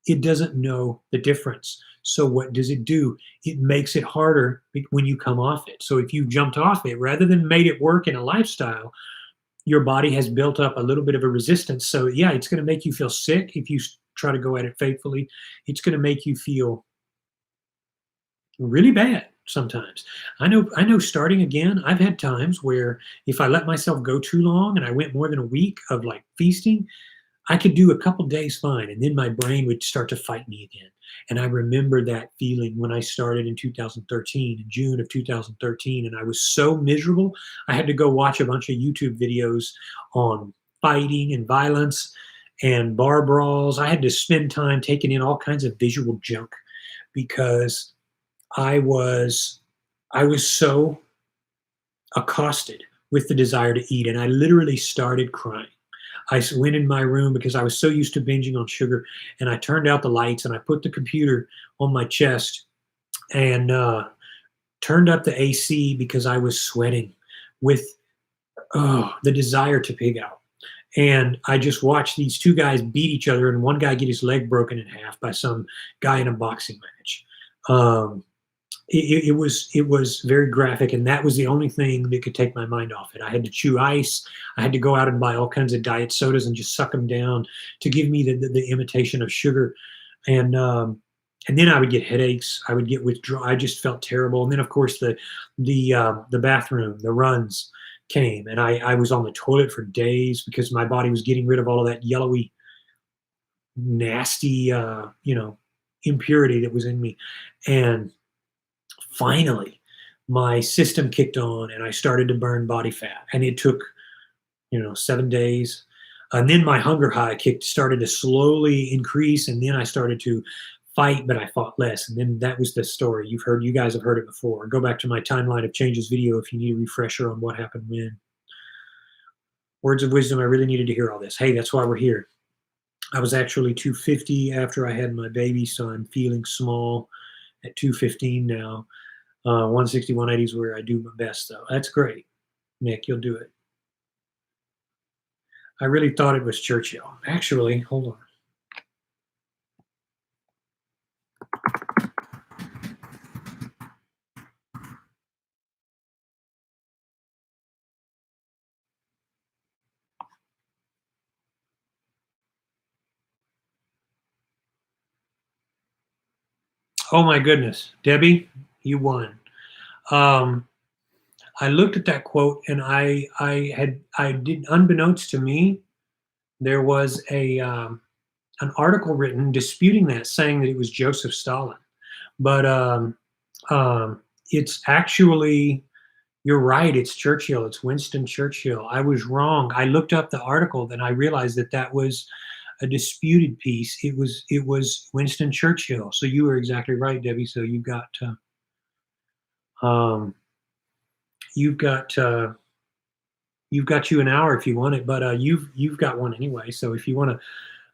It doesn't know the difference. So what does it do? It makes it harder when you come off it. So if you jumped off it, rather than made it work in a lifestyle, your body has built up a little bit of a resistance. So yeah, it's going to make you feel sick if you try to go at it faithfully. It's going to make you feel really bad sometimes. I know starting again, I've had times where if I let myself go too long and I went more than a week of like feasting, I could do a couple days fine, and then my brain would start to fight me again. And I remember that feeling when I started in 2013, in June of 2013, and I was so miserable. I had to go watch a bunch of YouTube videos on fighting and violence and bar brawls. I had to spend time taking in all kinds of visual junk because I was I was so accosted with the desire to eat, and I literally started crying. I went in my room because I was so used to binging on sugar, and I turned out the lights and I put the computer on my chest and turned up the AC because I was sweating with the desire to pig out. And I just watched these two guys beat each other, and one guy get his leg broken in half by some guy in a boxing match. Um, it was very graphic, and that was the only thing that could take my mind off it. I had to chew ice. I had to go out and buy all kinds of diet sodas and just suck them down to give me the imitation of sugar, and then I would get headaches. I would get withdrawal. I just felt terrible. And then of course the bathroom, the runs came, and I was on the toilet for days because my body was getting rid of all of that yellowy, nasty, impurity that was in me, and finally my system kicked on and I started to burn body fat, and it took 7 days, and then my hunger high kicked started to slowly increase, and then I started to fight, but I fought less, and then that was the story. You guys have heard it before. Go back to my timeline of changes video if you need a refresher on what happened when. Words of wisdom, I really needed to hear all this. Hey, that's why we're here. I was actually 250 after I had my baby, so I'm feeling small at 215 now. 160, 180 is where I do my best, though. That's great. Nick, you'll do it. I really thought it was Churchill. Actually, hold on. Oh my goodness, Debbie, you won. Um, I looked at that quote, and I did, unbeknownst to me, there was a an article written disputing that, saying that it was Joseph Stalin. But it's actually, you're right. It's Churchill. It's Winston Churchill. I was wrong. I looked up the article, then I realized that that was a disputed piece. It was Winston Churchill. So you were exactly right, Debbie. So um, you've got you've got you an hour if you want it, but you've got one anyway. So if you want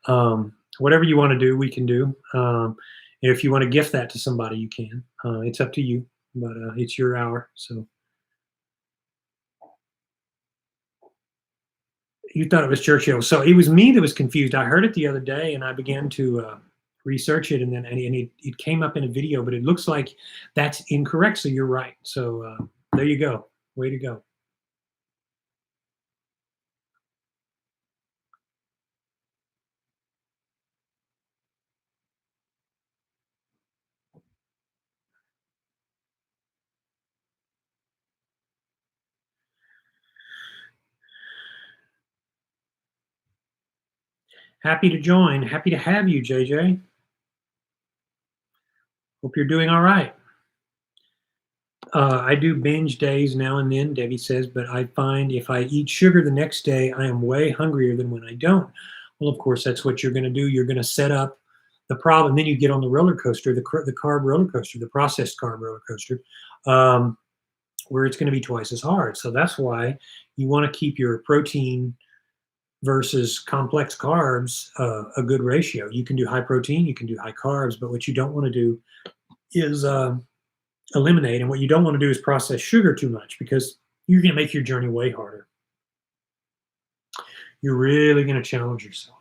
to, whatever you want to do, we can do. And if you want to gift that to somebody, you can. It's up to you, but it's your hour. So you thought it was Churchill. So it was me that was confused. I heard it the other day, and I began to research it, and then it came up in a video, but it looks like that's incorrect. So you're right. So there you go. Way to go. Happy to join. Happy to have you, JJ. Hope you're doing all right. I do binge days now and then, Debbie says, but I find if I eat sugar the next day, I am way hungrier than when I don't. Well, of course, that's what you're going to do. You're going to set up the problem. Then you get on the roller coaster, the carb roller coaster, the processed carb roller coaster, where it's going to be twice as hard. So that's why you want to keep your protein versus complex carbs a good ratio. You can do high protein, you can do high carbs, but what you don't want to do is eliminate. And what you don't want to do is process sugar too much because you're going to make your journey way harder. You're really going to challenge yourself.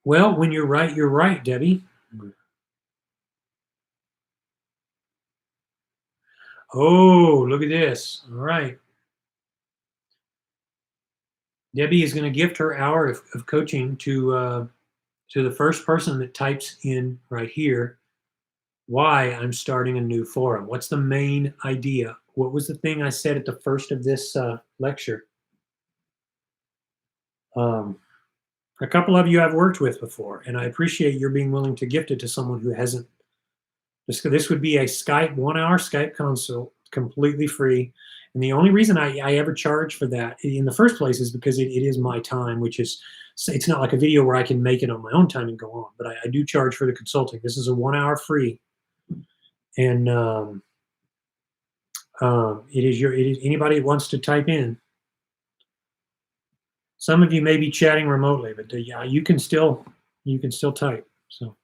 Well, when you're right, Debbie. Oh, look at this. All right. Debbie is going to gift her hour of coaching to the first person that types in right here why I'm starting a new forum. What's the main idea? What was the thing I said at the first of this lecture? A couple of you I've worked with before, and I appreciate your being willing to gift it to someone who hasn't. This would be a Skype 1 hour Skype consult, completely free. And the only reason I ever charge for that in the first place is because it is my time, which is, it's not like a video where I can make it on my own time and go on, but I do charge for the consulting. This is a 1 hour free. And it is anybody that wants to type in. Some of you may be chatting remotely, but yeah, you can still type. So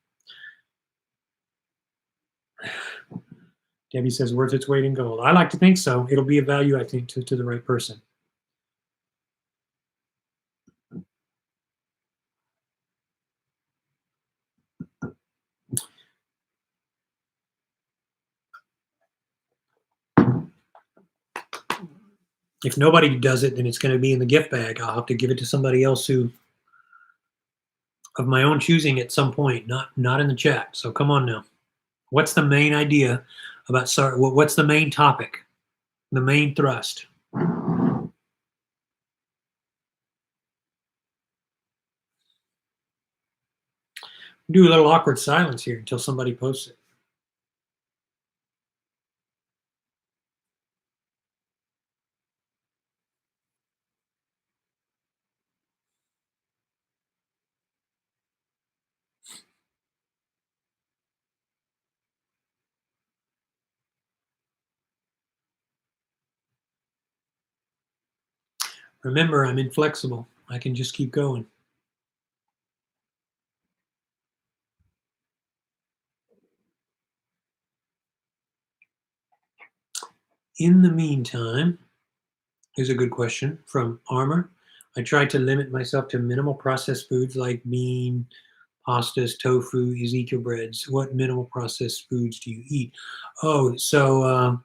Debbie says worth its weight in gold. I like to think so. It'll be a value, I think, to the right person. If nobody does it, then it's going to be in the gift bag. I'll have to give it to somebody else who of my own choosing at some point, not in the chat. So come on now. What's the main idea about what's the main topic? The main thrust? Do a little awkward silence here until somebody posts it. Remember, I'm inflexible. I can just keep going. In the meantime, here's a good question from Armor. I try to limit myself to minimal processed foods like bean, pastas, tofu, Ezekiel breads. What minimal processed foods do you eat? Oh, so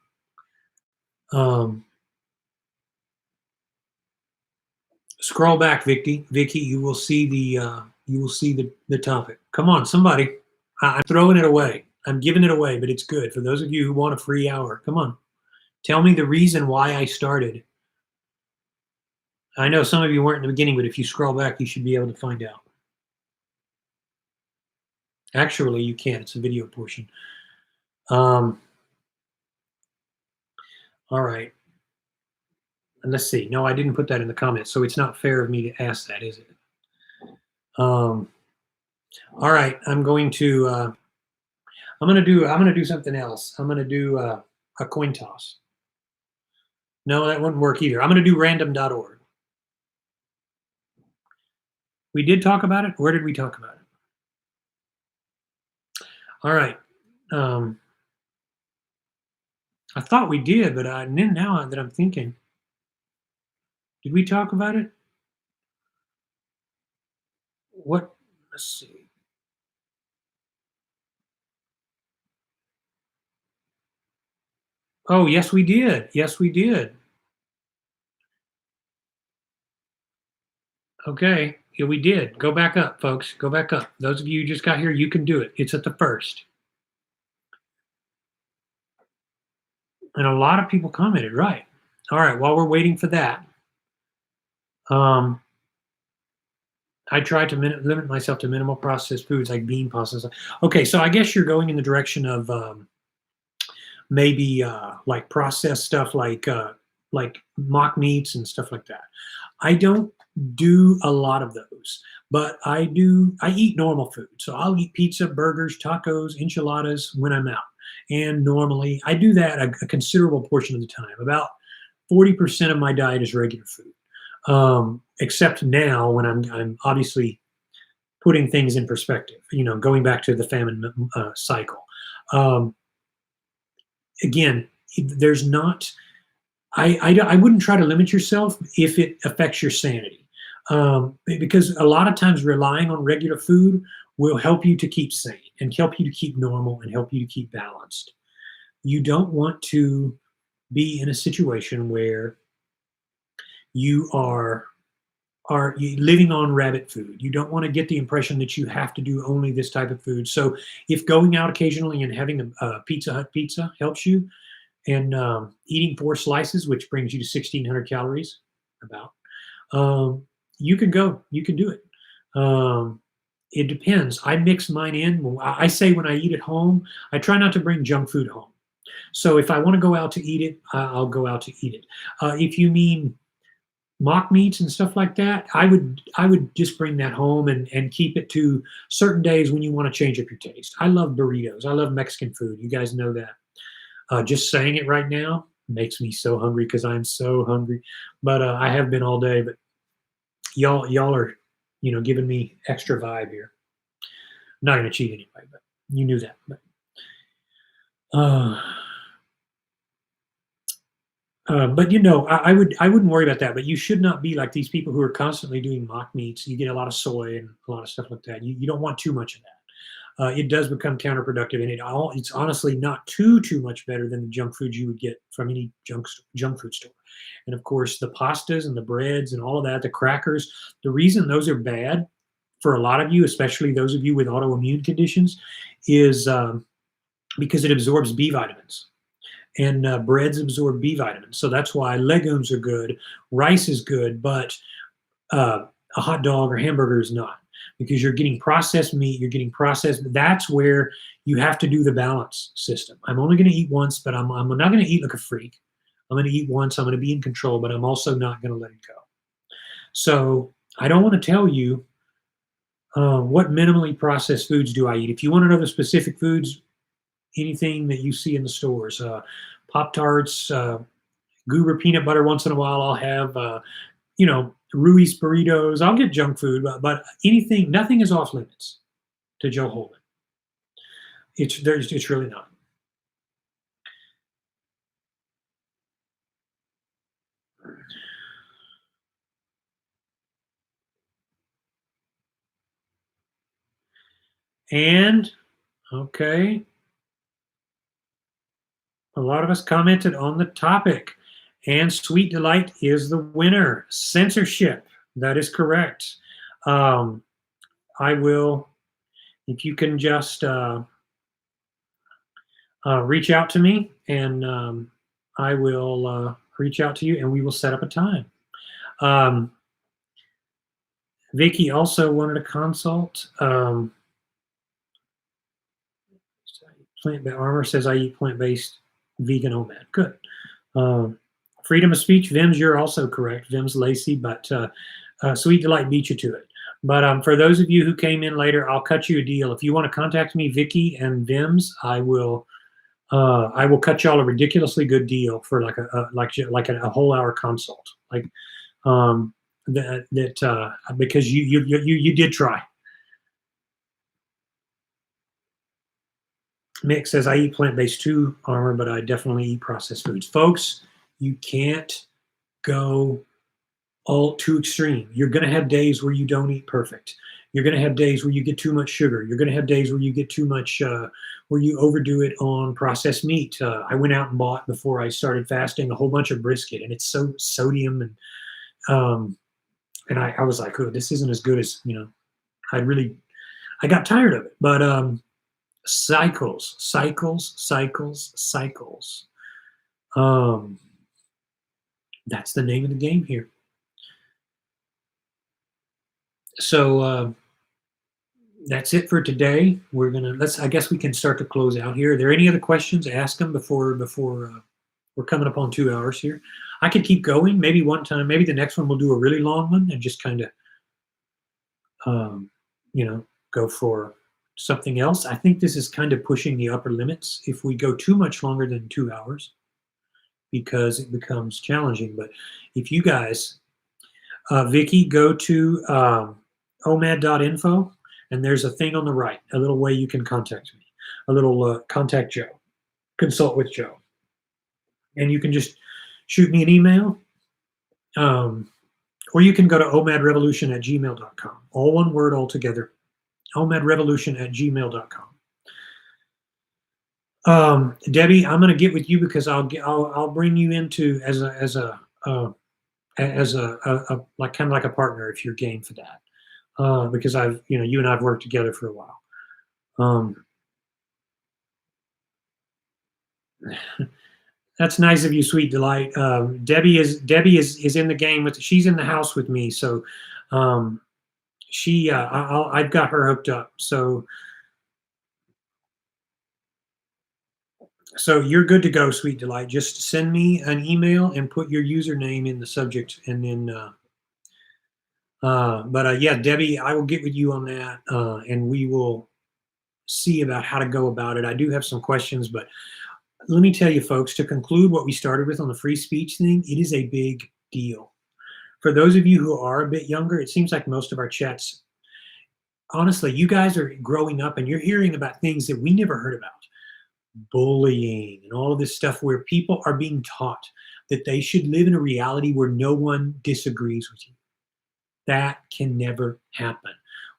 scroll back, Vicky. You will see the topic. Come on, somebody. I'm throwing it away. I'm giving it away, but it's good for those of you who want a free hour. Come on, tell me the reason why I started. I know some of you weren't in the beginning, but if you scroll back, you should be able to find out. Actually, you can. It's a video portion. All right. And let's see. No, I didn't put that in the comments, so it's not fair of me to ask that, is it? All right. I'm going to do something else. I'm going to do a coin toss. No, that wouldn't work either. I'm going to do random.org. We did talk about it. Where did we talk about it? All right. I thought we did, but now that I'm thinking, did we talk about it? What? Let's see. Oh, yes, we did. Yes, we did. Okay. Yeah, we did. Go back up, folks. Go back up. Those of you who just got here, you can do it. It's at the first. And a lot of people commented, right. All right, while we're waiting for that, um, I try to limit myself to minimal processed foods like bean pastas. Okay, so I guess you're going in the direction of maybe like processed stuff like mock meats and stuff like that. I don't do a lot of those, but I do. I eat normal food, so I'll eat pizza, burgers, tacos, enchiladas when I'm out. And normally, I do that a considerable portion of the time. About 40% of my diet is regular food, except now when I'm obviously putting things in perspective. Going back to the famine cycle. Um, Again, there's not. I wouldn't try to limit yourself if it affects your sanity, because a lot of times relying on regular food will help you to keep sane and help you to keep normal and help you to keep balanced. You don't want to be in a situation where you are living on rabbit food. You don't want to get the impression that you have to do only this type of food. So if going out occasionally and having a Pizza Hut pizza helps you, and eating 4 slices, which brings you to 1,600 calories, about, um, you can go. You can do it. Um, it depends. I mix mine in. I say when I eat at home, I try not to bring junk food home. So if I want to go out to eat it, I'll go out to eat it. If you mean mock meats and stuff like that, I would just bring that home and keep it to certain days when you want to change up your taste. I love burritos. I love Mexican food. You guys know that. Just saying it right now makes me so hungry because I'm so hungry. But I have been all day. But y'all are, giving me extra vibe here. I'm not gonna cheat anyway, but you knew that. Uh, but I wouldn't worry about that. But you should not be like these people who are constantly doing mock meats. You get a lot of soy and a lot of stuff like that. You don't want too much of that. It does become counterproductive, and it's honestly not too much better than the junk food you would get from any junk food store. And of course, the pastas and the breads and all of that, the crackers. The reason those are bad for a lot of you, especially those of you with autoimmune conditions, is because it absorbs B vitamins, and breads absorb B vitamins. So that's why legumes are good, rice is good, but a hot dog or hamburger is not, because you're getting processed meat, you're getting processed. That's where you have to do the balance system. I'm only going to eat once, but I'm not going to eat like a freak. I'm going to eat once. I'm going to be in control, but I'm also not going to let it go. So I don't want to tell you what minimally processed foods do I eat. If you want to know the specific foods, anything that you see in the stores, Pop Tarts, Goober peanut butter. Once in a while, I'll have Ruiz burritos. I'll get junk food, but anything, nothing is off limits to Joe Holden. It's really not. And okay, a lot of us commented on the topic, and Sweet Delight is the winner. Censorship. That is correct. Um, I will, if you can just reach out to me, and I will reach out to you, and we will set up a time. Um, Vicky also wanted a consult. Plant Armor says I eat plant-based vegan OMAD. Good. Freedom of speech, Vims, you're also correct. Vims Lacey, but Sweet Delight beat you to it. But for those of you who came in later, I'll cut you a deal. If you want to contact me, Vicky and Vims, I will cut y'all a ridiculously good deal for like a whole hour consult. Like because you did try. Mick says, I eat plant-based too, Armor, but I definitely eat processed foods. Folks, you can't go all too extreme. You're going to have days where you don't eat perfect. You're going to have days where you get too much sugar. You're going to have days where you get too much, where you overdo it on processed meat. I went out and bought, before I started fasting, a whole bunch of brisket, and it's so sodium. And I was like, oh, this isn't as good as, I got tired of it. But cycles. That's the name of the game here. So that's it for today. I guess we can start to close out here. Are there any other questions? Ask them before we're coming up on 2 hours here. I could keep going. Maybe one time, maybe the next one we'll do a really long one and just kind of, um, go for something else. I think this is kind of pushing the upper limits if we go too much longer than 2 hours because it becomes challenging. But if you guys, Vicky, go to omad.info and there's a thing on the right, a little way you can contact me, a little contact Joe, consult with Joe. And you can just shoot me an email. Or you can go to omadrevolution@gmail.com. All one word all together. omadrevolution@gmail.com. Debbie, I'm going to get with you because I'll bring you into as a like kind of like a partner if you're game for that. Because you and I've worked together for a while. That's nice of you, sweet delight. Debbie is in the game she's in the house with me, so I've got her hooked up. So you're good to go, sweet delight. Just send me an email and put your username in the subject, and then. Yeah, Debbie, I will get with you on that, and we will see about how to go about it. I do have some questions, but let me tell you, folks, to conclude what we started with on the free speech thing, it is a big deal. For those of you who are a bit younger, it seems like most of our chats, honestly, you guys are growing up and you're hearing about things that we never heard about. Bullying and all of this stuff where people are being taught that they should live in a reality where no one disagrees with you. That can never happen.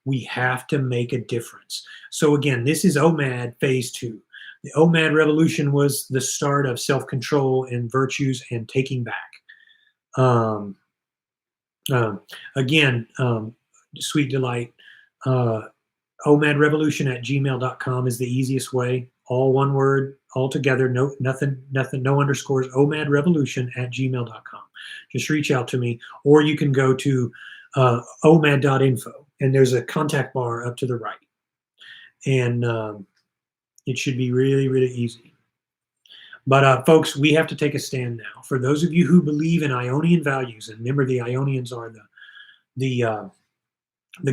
We have to make a difference. So again, this is OMAD phase 2. The OMAD revolution was the start of self-control and virtues and taking back. Again, sweet delight, omadrevolution@gmail.com is the easiest way. All one word, all together, nothing, no underscores, omadrevolution@gmail.com. Just reach out to me, or you can go to omad.info, and there's a contact bar up to the right. And it should be really, really easy. But folks, we have to take a stand now. For those of you who believe in Ionian values, and remember the Ionians are the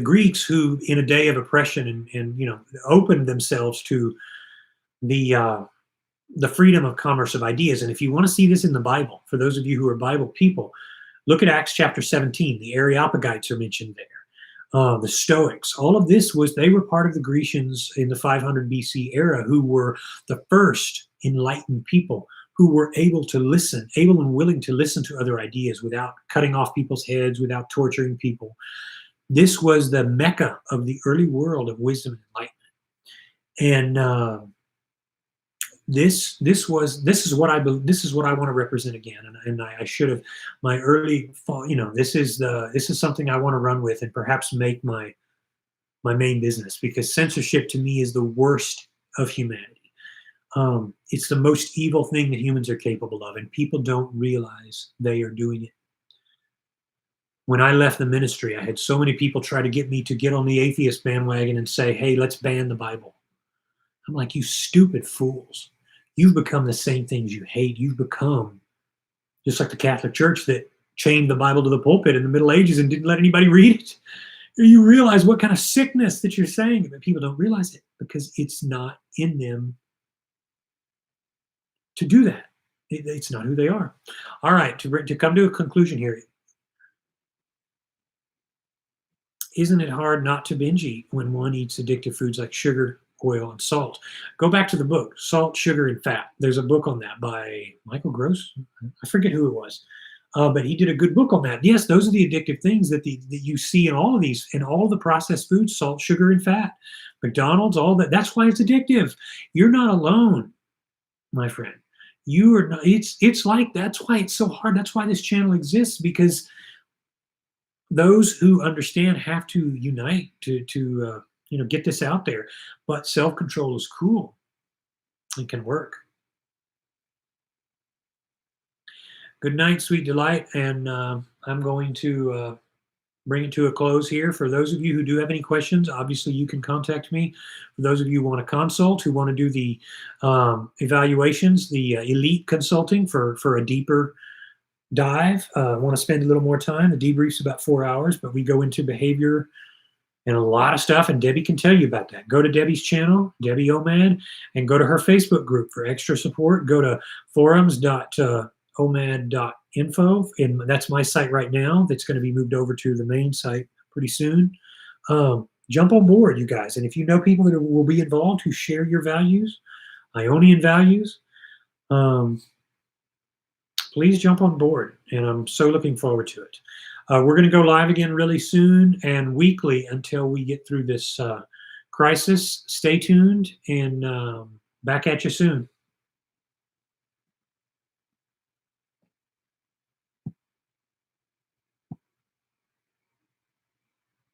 Greeks who, in a day of oppression and opened themselves to the freedom of commerce of ideas. And if you want to see this in the Bible, for those of you who are Bible people, look at Acts chapter 17. The Areopagites are mentioned there. The Stoics, all of this they were part of the Grecians in the 500 BC era who were the first enlightened people who were able and willing to listen to other ideas without cutting off people's heads, without torturing people. This was the Mecca of the early world of wisdom and enlightenment. And this is what I want to represent again, and I should have my early this is something I want to run with and perhaps make my main business, because censorship to me is the worst of humanity. It's the most evil thing that humans are capable of, and people don't realize they are doing it. When I left the ministry, I had so many people try to get me to get on the atheist bandwagon and say, hey, let's ban the Bible. I'm like, you stupid fools. You've become the same things you hate. You've become just like the Catholic Church that chained the Bible to the pulpit in the Middle Ages and didn't let anybody read it. You realize what kind of sickness that you're saying, but people don't realize it because it's not in them to do that. It's not who they are. All right, to come to a conclusion here, isn't it hard not to binge eat when one eats addictive foods like sugar, oil, and salt? Go back to the book, Salt, Sugar, and Fat. There's a book on that by Michael Gross. I forget who it was, but he did a good book on that. Yes, those are the addictive things that you see in all of these, in all the processed foods, salt, sugar, and fat. McDonald's, all that. That's why it's addictive. You're not alone, my friend. You are not. It's like, that's why it's so hard. That's why this channel exists, because those who understand have to unite to get this out there. But self-control is cool. It can work. Good night, sweet delight. And I'm going to bring it to a close here. For those of you who do have any questions, obviously you can contact me. For those of you who want to consult, who want to do the evaluations, the elite consulting for a deeper dive, want to spend a little more time. The debrief's about 4 hours, but we go into behavior and a lot of stuff, and Debbie can tell you about that. Go to Debbie's channel, Debbie OMAD, and go to her Facebook group for extra support. Go to forums.omad.info, and that's my site right now. That's going to be moved over to the main site pretty soon. Jump on board, you guys. And if you know people that will be involved who share your values, Ionian values, please jump on board. And I'm so looking forward to it. We're going to go live again really soon and weekly until we get through this crisis. Stay tuned, and back at you soon.